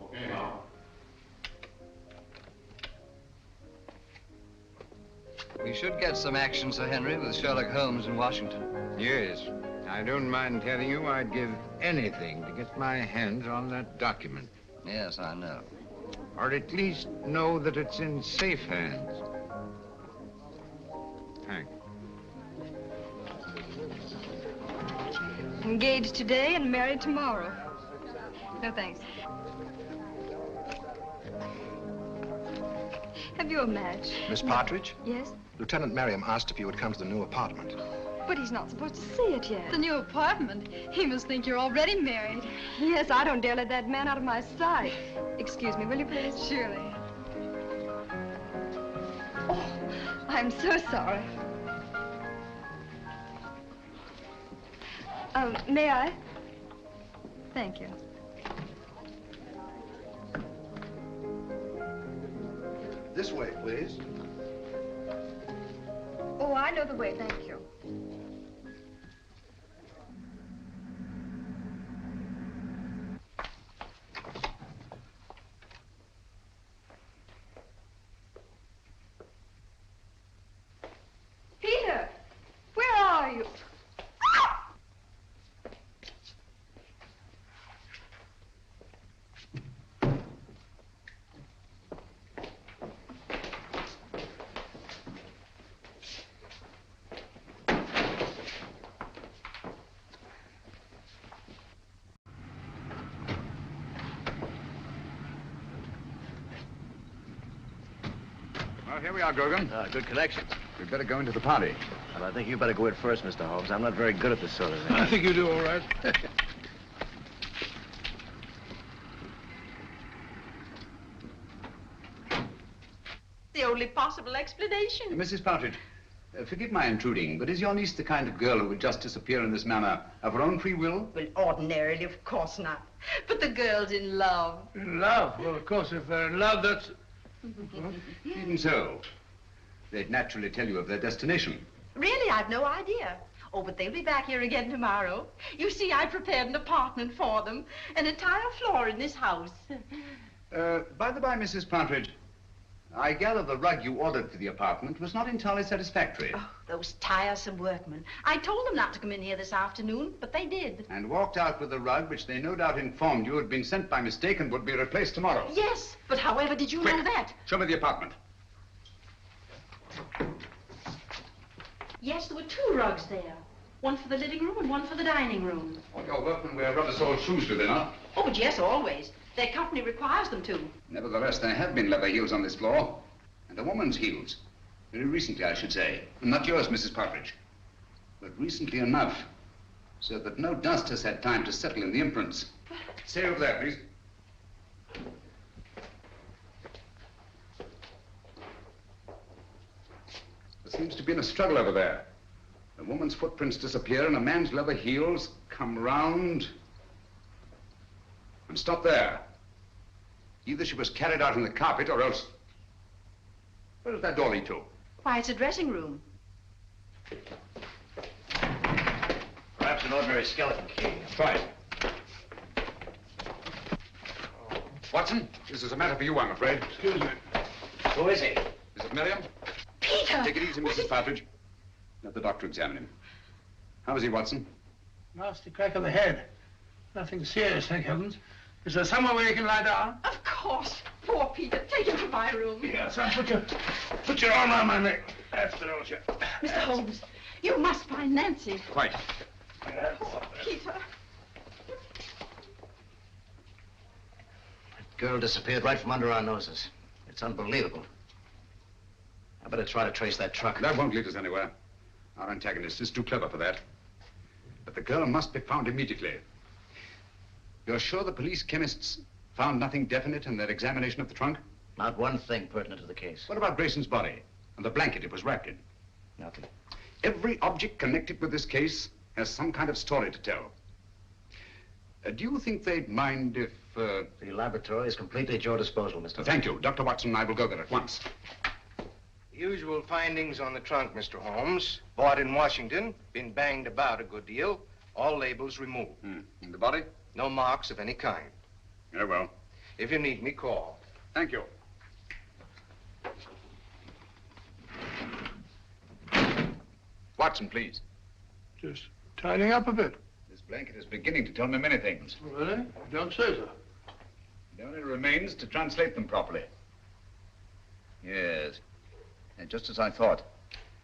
Okay, now. We should get some action, Sir Henry, with Sherlock Holmes in Washington. Yes. I don't mind telling you I'd give anything to get my hands on that document. Yes, I know. Or at least know that it's in safe hands. Thanks. Engaged today and married tomorrow. No, thanks. Have you a match? Miss Partridge? Yes? Lieutenant Merriam asked if you would come to the new apartment. But he's not supposed to see it yet. The new apartment. He must think you're already married. Yes, I don't dare let that man out of my sight. Excuse me, will you please? Surely. Oh, I'm so sorry. May I? Thank you. This way, please. Oh, I know the way, thank you. Peter, where are you? Well, here we are, Grogan. Good connection. We'd better go into the party. Well, I think you better go in first, Mr. Holmes. I'm not very good at this sort of thing. I think you do all right. The only possible explanation. Mrs. Partridge, forgive my intruding, but is your niece the kind of girl who would just disappear in this manner of her own free will? Well, ordinarily, of course not. But the girl's in love. In love? Well, of course, if they're in love, that's... Even so, they'd naturally tell you of their destination. Really, I've no idea. Oh, but they'll be back here again tomorrow. You see, I prepared an apartment for them. An entire floor in this house. By the by, Mrs. Partridge, I gather the rug you ordered for the apartment was not entirely satisfactory. Oh, those tiresome workmen. I told them not to come in here this afternoon, but they did. And walked out with the rug, which they no doubt informed you had been sent by mistake and would be replaced tomorrow. Yes, but however did you know that? Show me the apartment. Yes, there were two rugs there. One for the living room and one for the dining room. All your workmen wear rubber-soled shoes, do they not? Oh, yes, always. Their company requires them to. Nevertheless, there have been leather heels on this floor. And a woman's heels. Very recently, I should say. Not yours, Mrs. Partridge. But recently enough, so that no dust has had time to settle in the imprints. Stay over there, please. There seems to be a struggle over there. A woman's footprints disappear and a man's leather heels come round and stop there. Either she was carried out in the carpet or else... Where does that door lead to? Why, it's a dressing room. Perhaps an ordinary skeleton key. Try it. Watson, this is a matter for you, I'm afraid. Excuse me. Who is he? Is it Miriam? Peter! Take it easy, Mrs. Partridge. Let the doctor examine him. How is he, Watson? Nasty crack on the head. Nothing serious, thank heavens. Is there somewhere where you can lie down? Of course. Poor Peter. Take him to my room. Yeah, son, put your arm around my neck. That's the don't you? Mr. Holmes, you must find Nancy. Quite. Poor Peter. Girl disappeared right from under our noses. It's unbelievable. I better try to trace that truck. That won't lead us anywhere. Our antagonist is too clever for that. But the girl must be found immediately. You're sure the police chemists found nothing definite in their examination of the trunk? Not one thing pertinent to the case. What about Grayson's body and the blanket it was wrapped in? Nothing. Every object connected with this case has some kind of story to tell. Do you think they'd mind if... The laboratory is completely at your disposal, Mr. Thank you. Dr. Watson and I will go there at once. Usual findings on the trunk, Mr. Holmes. Bought in Washington, been banged about a good deal. All labels removed. And the body? No marks of any kind. Very well. If you need me, call. Thank you. Watson, please. Just tidying up a bit. This blanket is beginning to tell me many things. Really? You don't say so. It only remains to translate them properly. Yes. And just as I thought.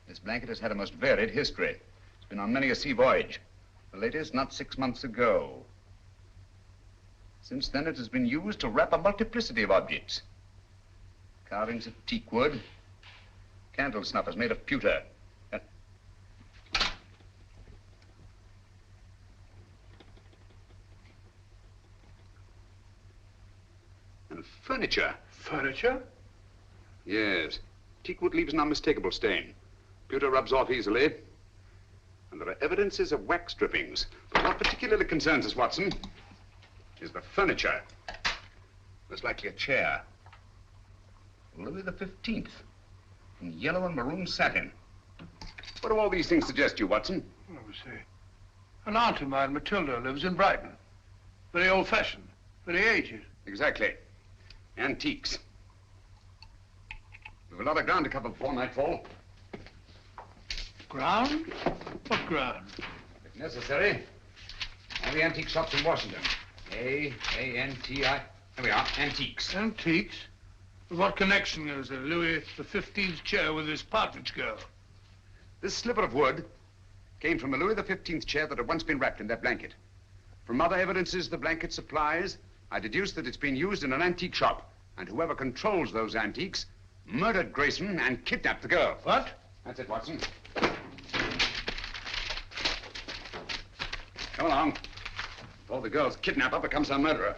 This blanket has had a most varied history. It's been on many a sea voyage. The latest not 6 months ago. Since then, it has been used to wrap a multiplicity of objects. Carvings of teak wood, candle snuffers made of pewter. And furniture. Furniture? Yes. Teakwood leaves an unmistakable stain. Pewter rubs off easily. And there are evidences of wax drippings. But what particularly concerns us, Watson, is the furniture. Most likely a chair. Louis the 15th. In yellow and maroon satin. What do all these things suggest to you, Watson? Let me see. An aunt of mine, Matilda, lives in Brighton. Very old-fashioned. Very aged. Exactly. Antiques. We've a lot of ground to cover before nightfall. Ground? What ground? If necessary, all the antique shops in Washington. A-N-T-I. There we are, antiques. Antiques? What connection is there, Louis XV's chair with this partridge girl? This sliver of wood came from a Louis XV chair that had once been wrapped in that blanket. From other evidences the blanket supplies, I deduce that it's been used in an antique shop, and whoever controls those antiques murdered Grayson and kidnapped the girl. What? That's it, Watson. Come along. Before the girl's kidnapper becomes her murderer.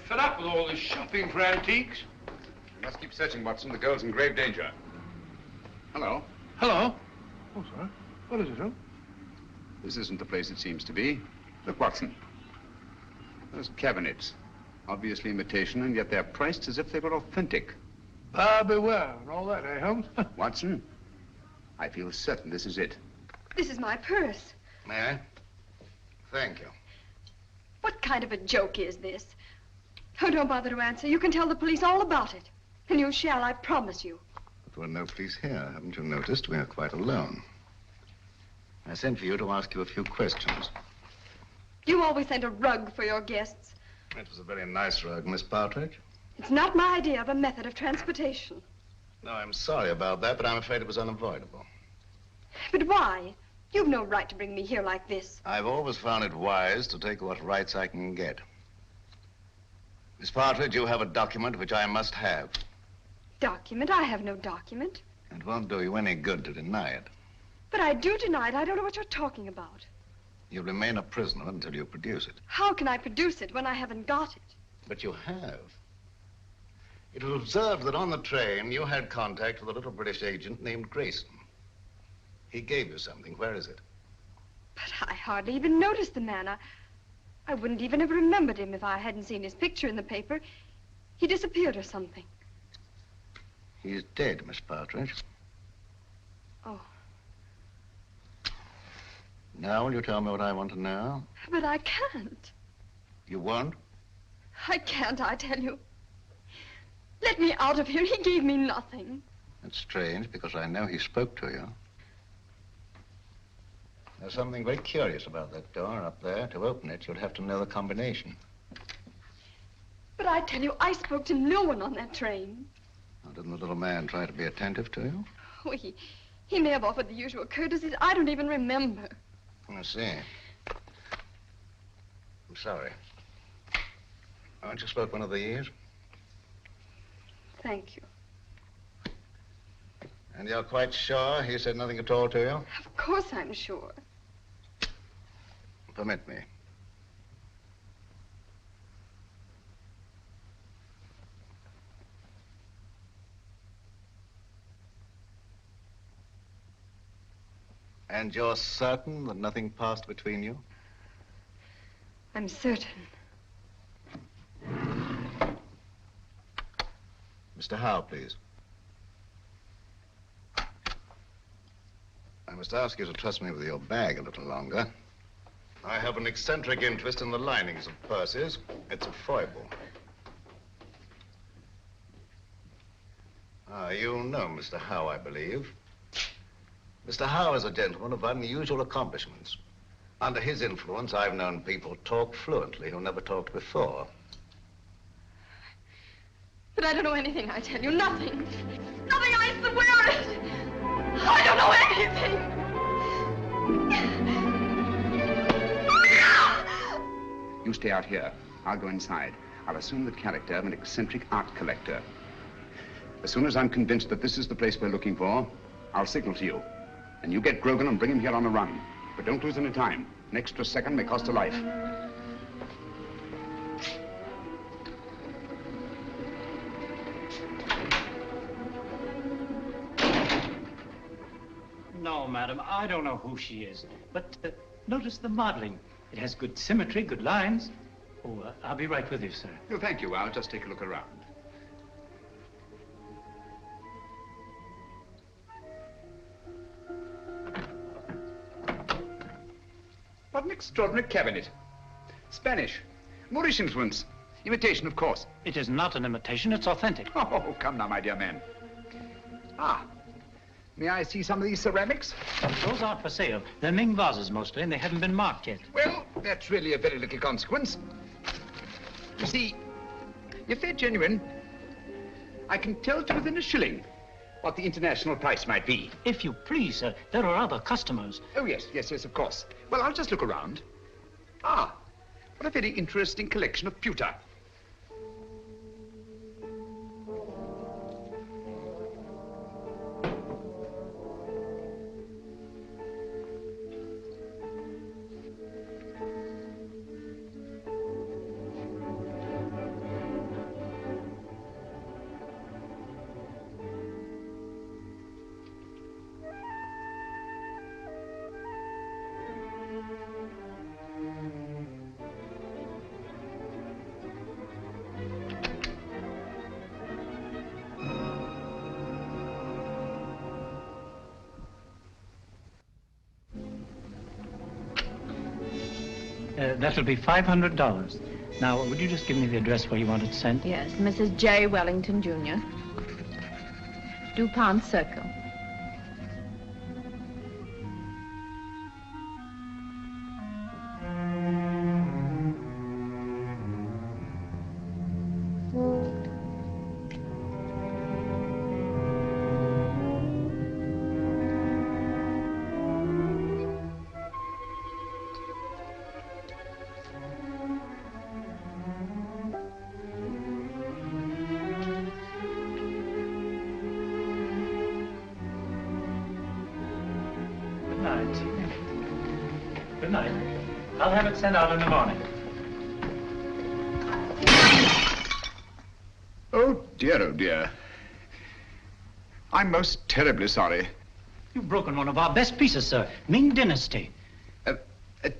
Fed up with all this shopping for antiques. We must keep searching, Watson. The girl's in grave danger. Hello. Hello? Oh, sorry. What is it, huh? This isn't the place it seems to be. Look, Watson. Those cabinets. Obviously imitation, and yet they're priced as if they were authentic. Buyer beware and all that, eh, Holmes? Watson, I feel certain this is it. This is my purse. May I? Thank you. What kind of a joke is this? Oh, don't bother to answer. You can tell the police all about it. And you shall, I promise you. But there are no police here. Haven't you noticed? We are quite alone. I sent for you to ask you a few questions. You always send a rug for your guests. It was a very nice rug, Miss Partridge. It's not my idea of a method of transportation. No, I'm sorry about that, but I'm afraid it was unavoidable. But why? You've no right to bring me here like this. I've always found it wise to take what rights I can get. Miss Partridge, you have a document which I must have. Document? I have no document. It won't do you any good to deny it. But I do deny it. I don't know what you're talking about. You'll remain a prisoner until you produce it. How can I produce it when I haven't got it? But you have. It was observed that on the train you had contact with a little British agent named Grayson. He gave you something. Where is it? But I hardly even noticed the man. I wouldn't even have remembered him if I hadn't seen his picture in the paper. He disappeared or something. He's dead, Miss Partridge. Oh. Now, will you tell me what I want to know? But I can't. You won't? I can't, I tell you. Let me out of here. He gave me nothing. That's strange, because I know he spoke to you. There's something very curious about that door up there. To open it, you'll have to know the combination. But I tell you, I spoke to no one on that train. Now, didn't the little man try to be attentive to you? Oh, he may have offered the usual courtesies. I don't even remember. I see. I'm sorry. Aren't you spoke one of these? Thank you. And you're quite sure he said nothing at all to you? Of course I'm sure. Permit me. And you're certain that nothing passed between you? I'm certain. Mr. Howe, please. I must ask you to trust me with your bag a little longer. I have an eccentric interest in the linings of purses. It's a foible. You know Mr. Howe, I believe. Mr. Howe is a gentleman of unusual accomplishments. Under his influence, I've known people talk fluently who never talked before. But I don't know anything, I tell you. Nothing. Nothing, I swear it. I don't know anything. You stay out here. I'll go inside. I'll assume the character of an eccentric art collector. As soon as I'm convinced that this is the place we're looking for, I'll signal to you. And you get Grogan and bring him here on a run. But don't lose any time. An extra second may cost a life. No, madam, I don't know who she is. But notice the modeling. It has good symmetry, good lines. Oh, I'll be right with you, sir. No, thank you. I'll just take a look around. What an extraordinary cabinet. Spanish. Moorish influence. Imitation, of course. It is not an imitation, it's authentic. Oh, come now, my dear man. Ah. May I see some of these ceramics? Those aren't for sale. They're Ming vases mostly, and they haven't been marked yet. Well, that's really a very little consequence. You see, if they're genuine, I can tell to within a shilling what the international price might be. If you please, sir, there are other customers. Oh, yes, of course. Well, I'll just look around. Ah, what a very interesting collection of pewter. That'll be $500. Now, would you just give me the address where you want it sent? Yes, Mrs. J. Wellington, Jr. DuPont Circle. Good night. I'll have it sent out in the morning. Oh, dear. I'm most terribly sorry. You've broken one of our best pieces, sir. Ming Dynasty.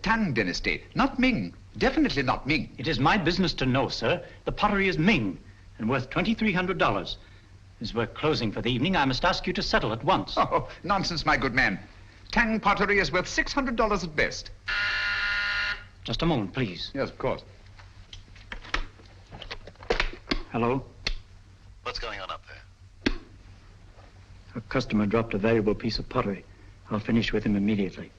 Tang Dynasty, not Ming. Definitely not Ming. It is my business to know, sir. The pottery is Ming and worth $2,300. As we're closing for the evening, I must ask you to settle at once. Oh, nonsense, my good man. Tang pottery is worth $600 at best. Just a moment, please. Yes, of course. Hello? What's going on up there? A customer dropped a valuable piece of pottery. I'll finish with him immediately.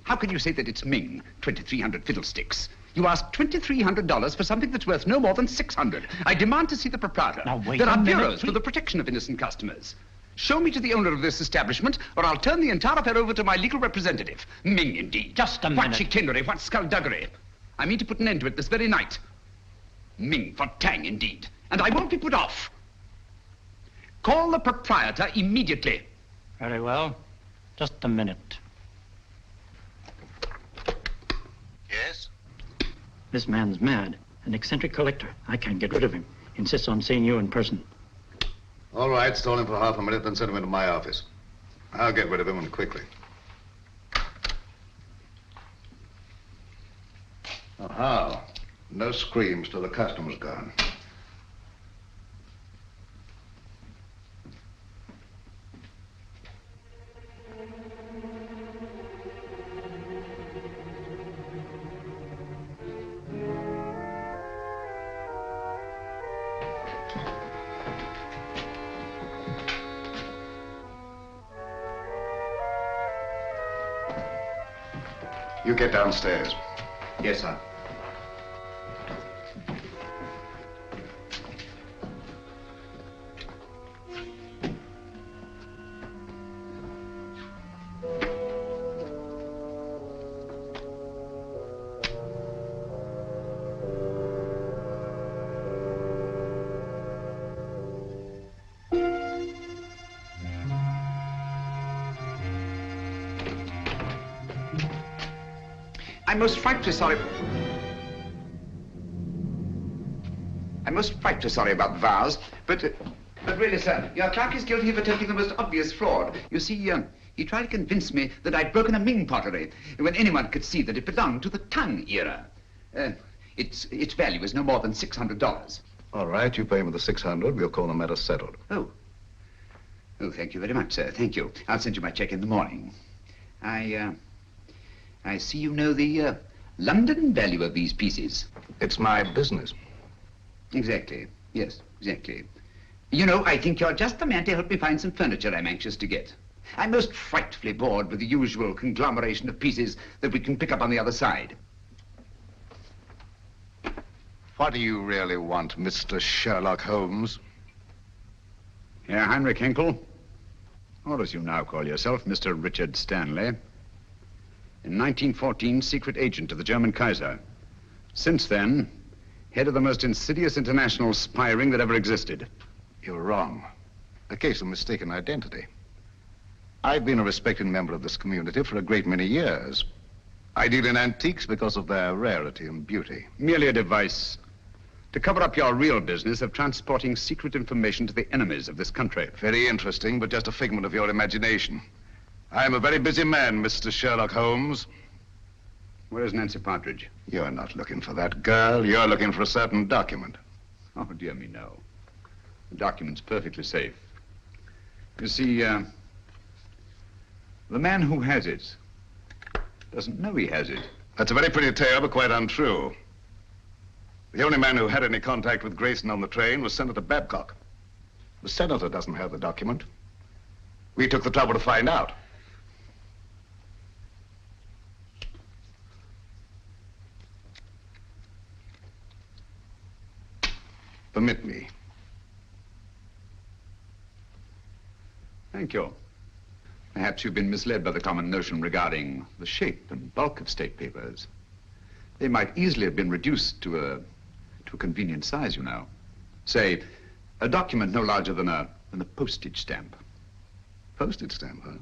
How can you say that it's Ming? 2,300 fiddlesticks. You ask $2,300 for something that's worth no more than $600. I demand to see the proprietor. Now, wait There a are minute, bureaus for please. the protection of innocent customers. Show me to the owner of this establishment, or I'll turn the entire affair over to my legal representative. Ming, indeed. Just a What minute. chicanery, what skullduggery. I mean to put an end to it this very night. Ming for Tang, indeed. And I won't be put off. Call the proprietor immediately. Very well. Just a minute. Yes? This man's mad. An eccentric collector. I can't get rid of him. Insists on seeing you in person. All right, stall him for half a minute, then send him into my office. I'll get rid of him and quickly. Oh, how? No screams till the customer's gone. You get downstairs. Yes, sir. I'm most frightfully sorry. I'm most frightfully sorry about the vase, but really, sir, your clerk is guilty of attempting the most obvious fraud. You see, he tried to convince me that I'd broken a Ming pottery when anyone could see that it belonged to the Tang era. Its value is no more than $600. All right, you pay me the $600. We'll call the matter settled. Oh, thank you very much, sir. Thank you. I'll send you my check in the morning. I see you know the London value of these pieces. It's my business. Exactly. Yes, exactly. You know, I think you're just the man to help me find some furniture I'm anxious to get. I'm most frightfully bored with the usual conglomeration of pieces that we can pick up on the other side. What do you really want, Mr. Sherlock Holmes? Herr Heinrich Henkel, or as you now call yourself, Mr. Richard Stanley. In 1914, secret agent of the German Kaiser. Since then, head of the most insidious international spy ring that ever existed. You're wrong. A case of mistaken identity. I've been a respected member of this community for a great many years. I deal in antiques because of their rarity and beauty. Merely a device to cover up your real business of transporting secret information to the enemies of this country. Very interesting, but just a figment of your imagination. I'm a very busy man, Mr. Sherlock Holmes. Where is Nancy Partridge? You're not looking for that girl. You're looking for a certain document. Oh, dear me, no. The document's perfectly safe. You see, the man who has it doesn't know he has it. That's a very pretty tale, but quite untrue. The only man who had any contact with Grayson on the train was Senator Babcock. The senator doesn't have the document. We took the trouble to find out. Permit me. Thank you. Perhaps you've been misled by the common notion regarding the shape and bulk of state papers. They might easily have been reduced to a convenient size, you know. Say, a document no larger than a postage stamp. Postage stamp, huh?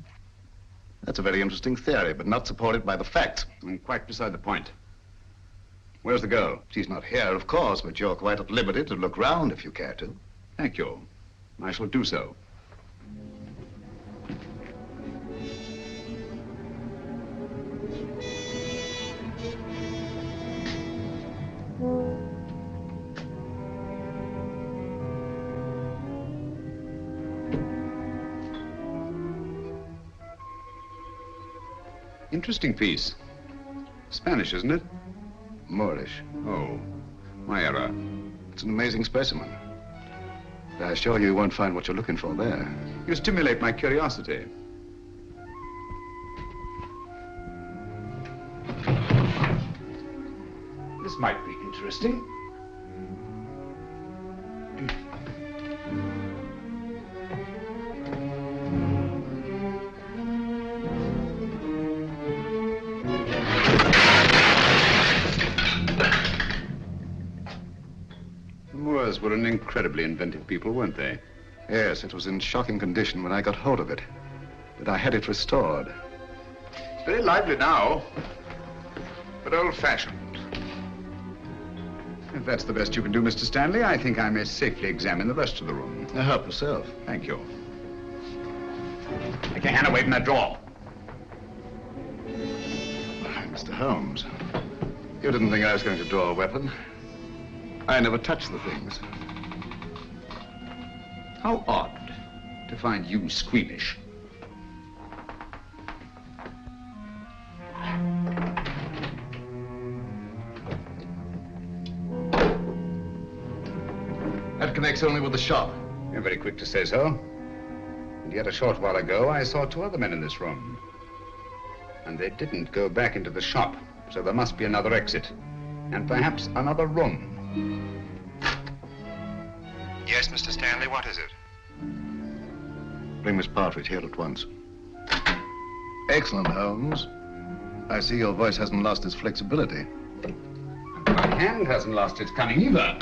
That's a very interesting theory, but not supported by the facts. And quite beside the point. Where's the girl? She's not here, of course, but you're quite at liberty to look round if you care to. Thank you. I shall do so. Interesting piece. Spanish, isn't it? Moorish. Oh, my error. It's an amazing specimen. I assure you won't find what you're looking for there. You stimulate my curiosity. This might be interesting. The Moors were an incredibly inventive people, weren't they? Yes, it was in shocking condition when I got hold of it. But I had it restored. It's very lively now, but old-fashioned. If that's the best you can do, Mr. Stanley, I think I may safely examine the rest of the room. Help yourself. Thank you. Take your hand away from that drawer. Mr. Holmes, you didn't think I was going to draw a weapon. I never touched the things. How odd to find you squeamish. That connects only with the shop. You're very quick to say so. And yet a short while ago, I saw two other men in this room. And they didn't go back into the shop, so there must be another exit. And perhaps another room. Yes, Mr. Stanley, what is it? Bring Miss Partridge here at once. Excellent, Holmes. I see your voice hasn't lost its flexibility. My hand hasn't lost its cunning either.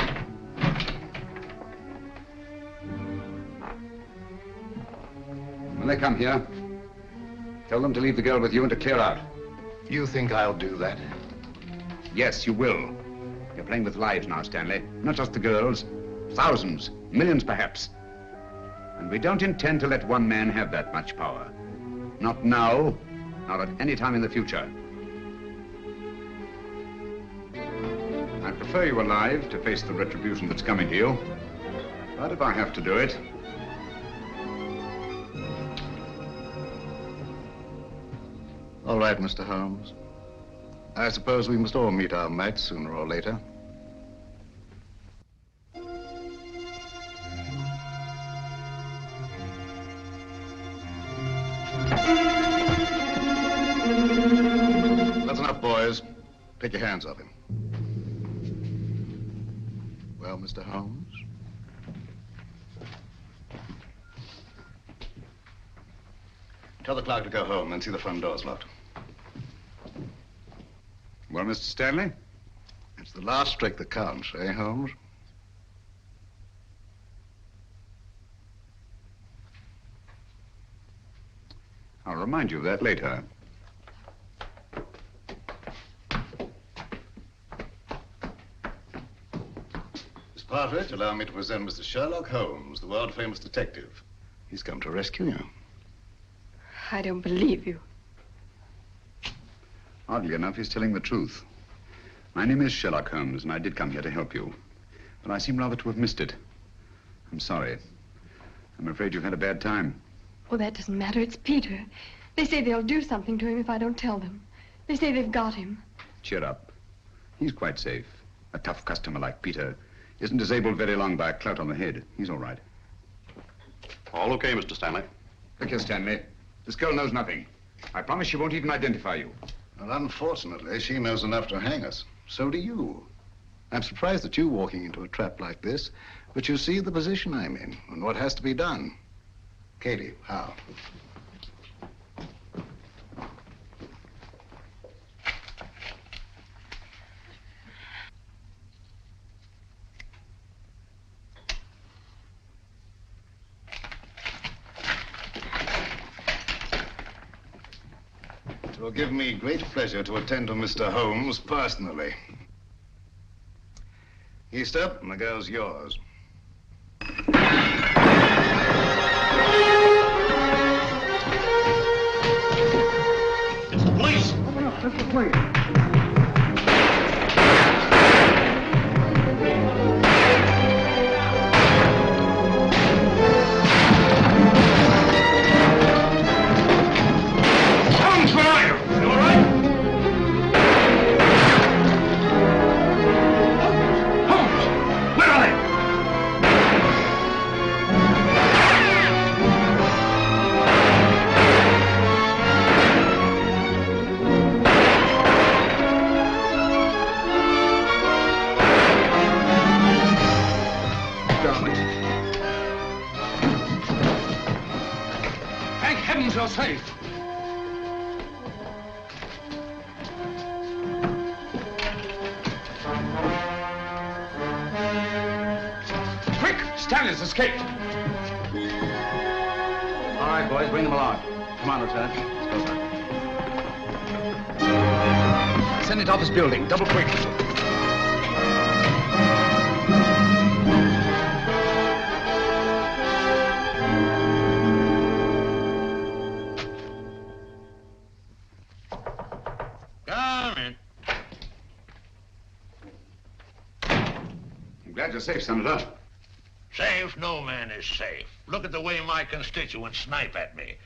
When they come here, tell them to leave the girl with you and to clear out. You think I'll do that? Yes, you will. You're playing with lives now, Stanley. Not just the girls. Thousands, millions perhaps. And we don't intend to let one man have that much power. Not now, not at any time in the future. I prefer you alive to face the retribution that's coming to you. But if I have to do it... All right, Mr. Holmes. I suppose we must all meet our match sooner or later. That's enough, boys. Take your hands off him. Well, Mr. Holmes? Tell the clerk to go home and see the front door's locked. Well, Mr. Stanley? It's the last trick that counts, eh, Holmes? I'll remind you of that later. Miss Partridge, allow me to present Mr. Sherlock Holmes, the world-famous detective. He's come to rescue you. I don't believe you. Oddly enough, he's telling the truth. My name is Sherlock Holmes, and I did come here to help you. But I seem rather to have missed it. I'm sorry. I'm afraid you've had a bad time. Well, that doesn't matter. It's Peter. They say they'll do something to him if I don't tell them. They say they've got him. Cheer up. He's quite safe. A tough customer like Peter isn't disabled very long by a clout on the head. He's all right. All okay, Mr. Stanley. Look here, Stanley. This girl knows nothing. I promise she won't even identify you. Well, unfortunately, she knows enough to hang us. So do you. I'm surprised at you walking into a trap like this, but you see the position I'm in and what has to be done. Katie, how? It will give me great pleasure to attend to Mr. Holmes personally. Easter, and the girl's yours. It's the police! Open up, it's the police. Holmes, where are you? You all Holmes, you're safe. Quick! Stanley's escaped. All right, boys, bring them along. Come on, Lieutenant. Let's go, sir. Send it off this building. Double quick. Come in. I'm glad you're safe, Senator. Safe? No man is safe. Look at the way my constituents snipe at me.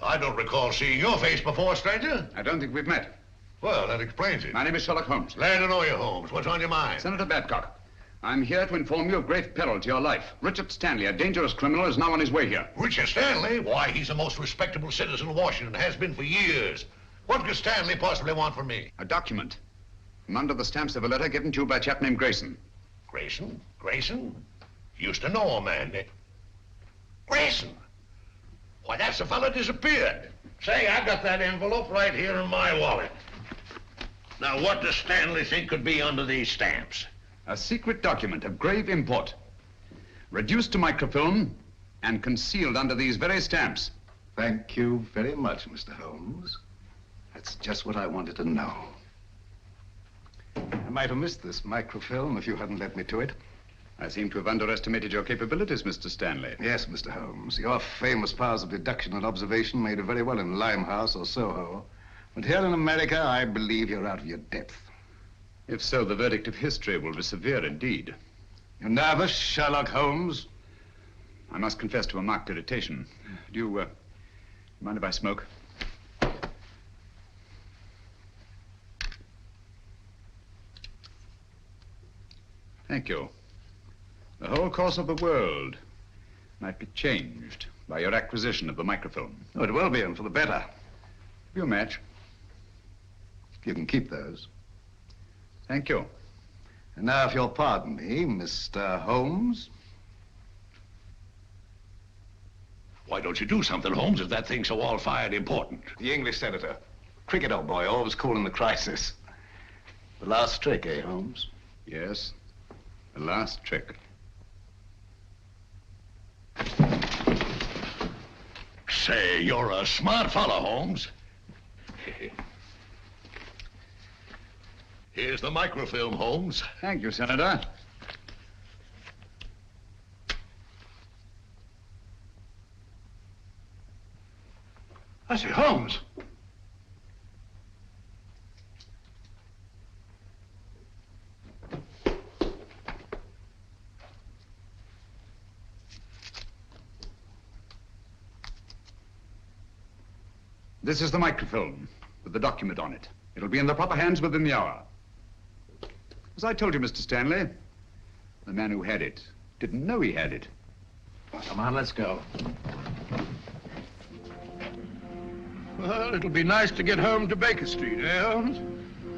I don't recall seeing your face before, stranger. I don't think we've met. Well, that explains it. My name is Sherlock Holmes. Glad to know you, Holmes. What's on your mind? Senator Babcock, I'm here to inform you of grave peril to your life. Richard Stanley, a dangerous criminal, is now on his way here. Richard Stanley? Why, he's the most respectable citizen of Washington, has been for years. What could Stanley possibly want from me? A document. From under the stamps of a letter given to you by a chap named Grayson. Grayson? Grayson? Used to know a man. Grayson? Why, that's the fellow disappeared. Say, I got that envelope right here in my wallet. Now, what does Stanley think could be under these stamps? A secret document of grave import. Reduced to microfilm and concealed under these very stamps. Thank you very much, Mr. Holmes. That's just what I wanted to know. I might have missed this microfilm if you hadn't led me to it. I seem to have underestimated your capabilities, Mr. Stanley. Yes, Mr. Holmes. Your famous powers of deduction and observation made you very well in Limehouse or Soho. But here in America, I believe you're out of your depth. If so, the verdict of history will be severe indeed. You nervous, Sherlock Holmes? I must confess to a marked irritation. Do you mind if I smoke? Thank you. The whole course of the world might be changed by your acquisition of the microfilm. Oh, it will be, and for the better. You match. You can keep those. Thank you. And now, if you'll pardon me, Mr. Holmes. Why don't you do something, Holmes, if that thing's so all-fired important? The English senator. Cricket, old boy, always cool in the crisis. The last trick, eh, Holmes? Yes. The last trick. Say, you're a smart fellow, Holmes. Here's the microfilm, Holmes. Thank you, Senator. I say, Holmes. This is the microfilm with the document on it. It'll be in the proper hands within the hour. As I told you, Mr. Stanley, the man who had it didn't know he had it. Come on, let's go. Well, it'll be nice to get home to Baker Street, eh, Holmes?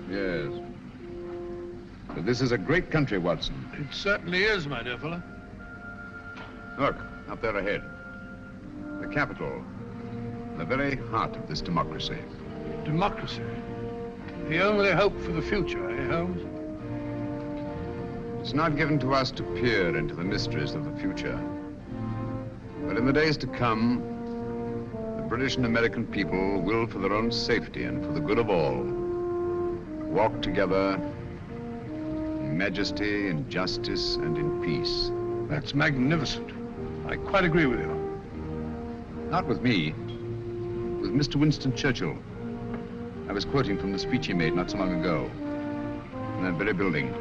Yes. But this is a great country, Watson. It certainly is, my dear fellow. Look, up there ahead. The Capitol. The very heart of this democracy. Democracy. The only hope for the future, eh, Holmes? It's not given to us to peer into the mysteries of the future. But in the days to come, the British and American people will, for their own safety and for the good of all, walk together in majesty, in justice, and in peace. That's magnificent. I quite agree with you. Not with me, with Mr. Winston Churchill. I was quoting from the speech he made not so long ago, in that very building.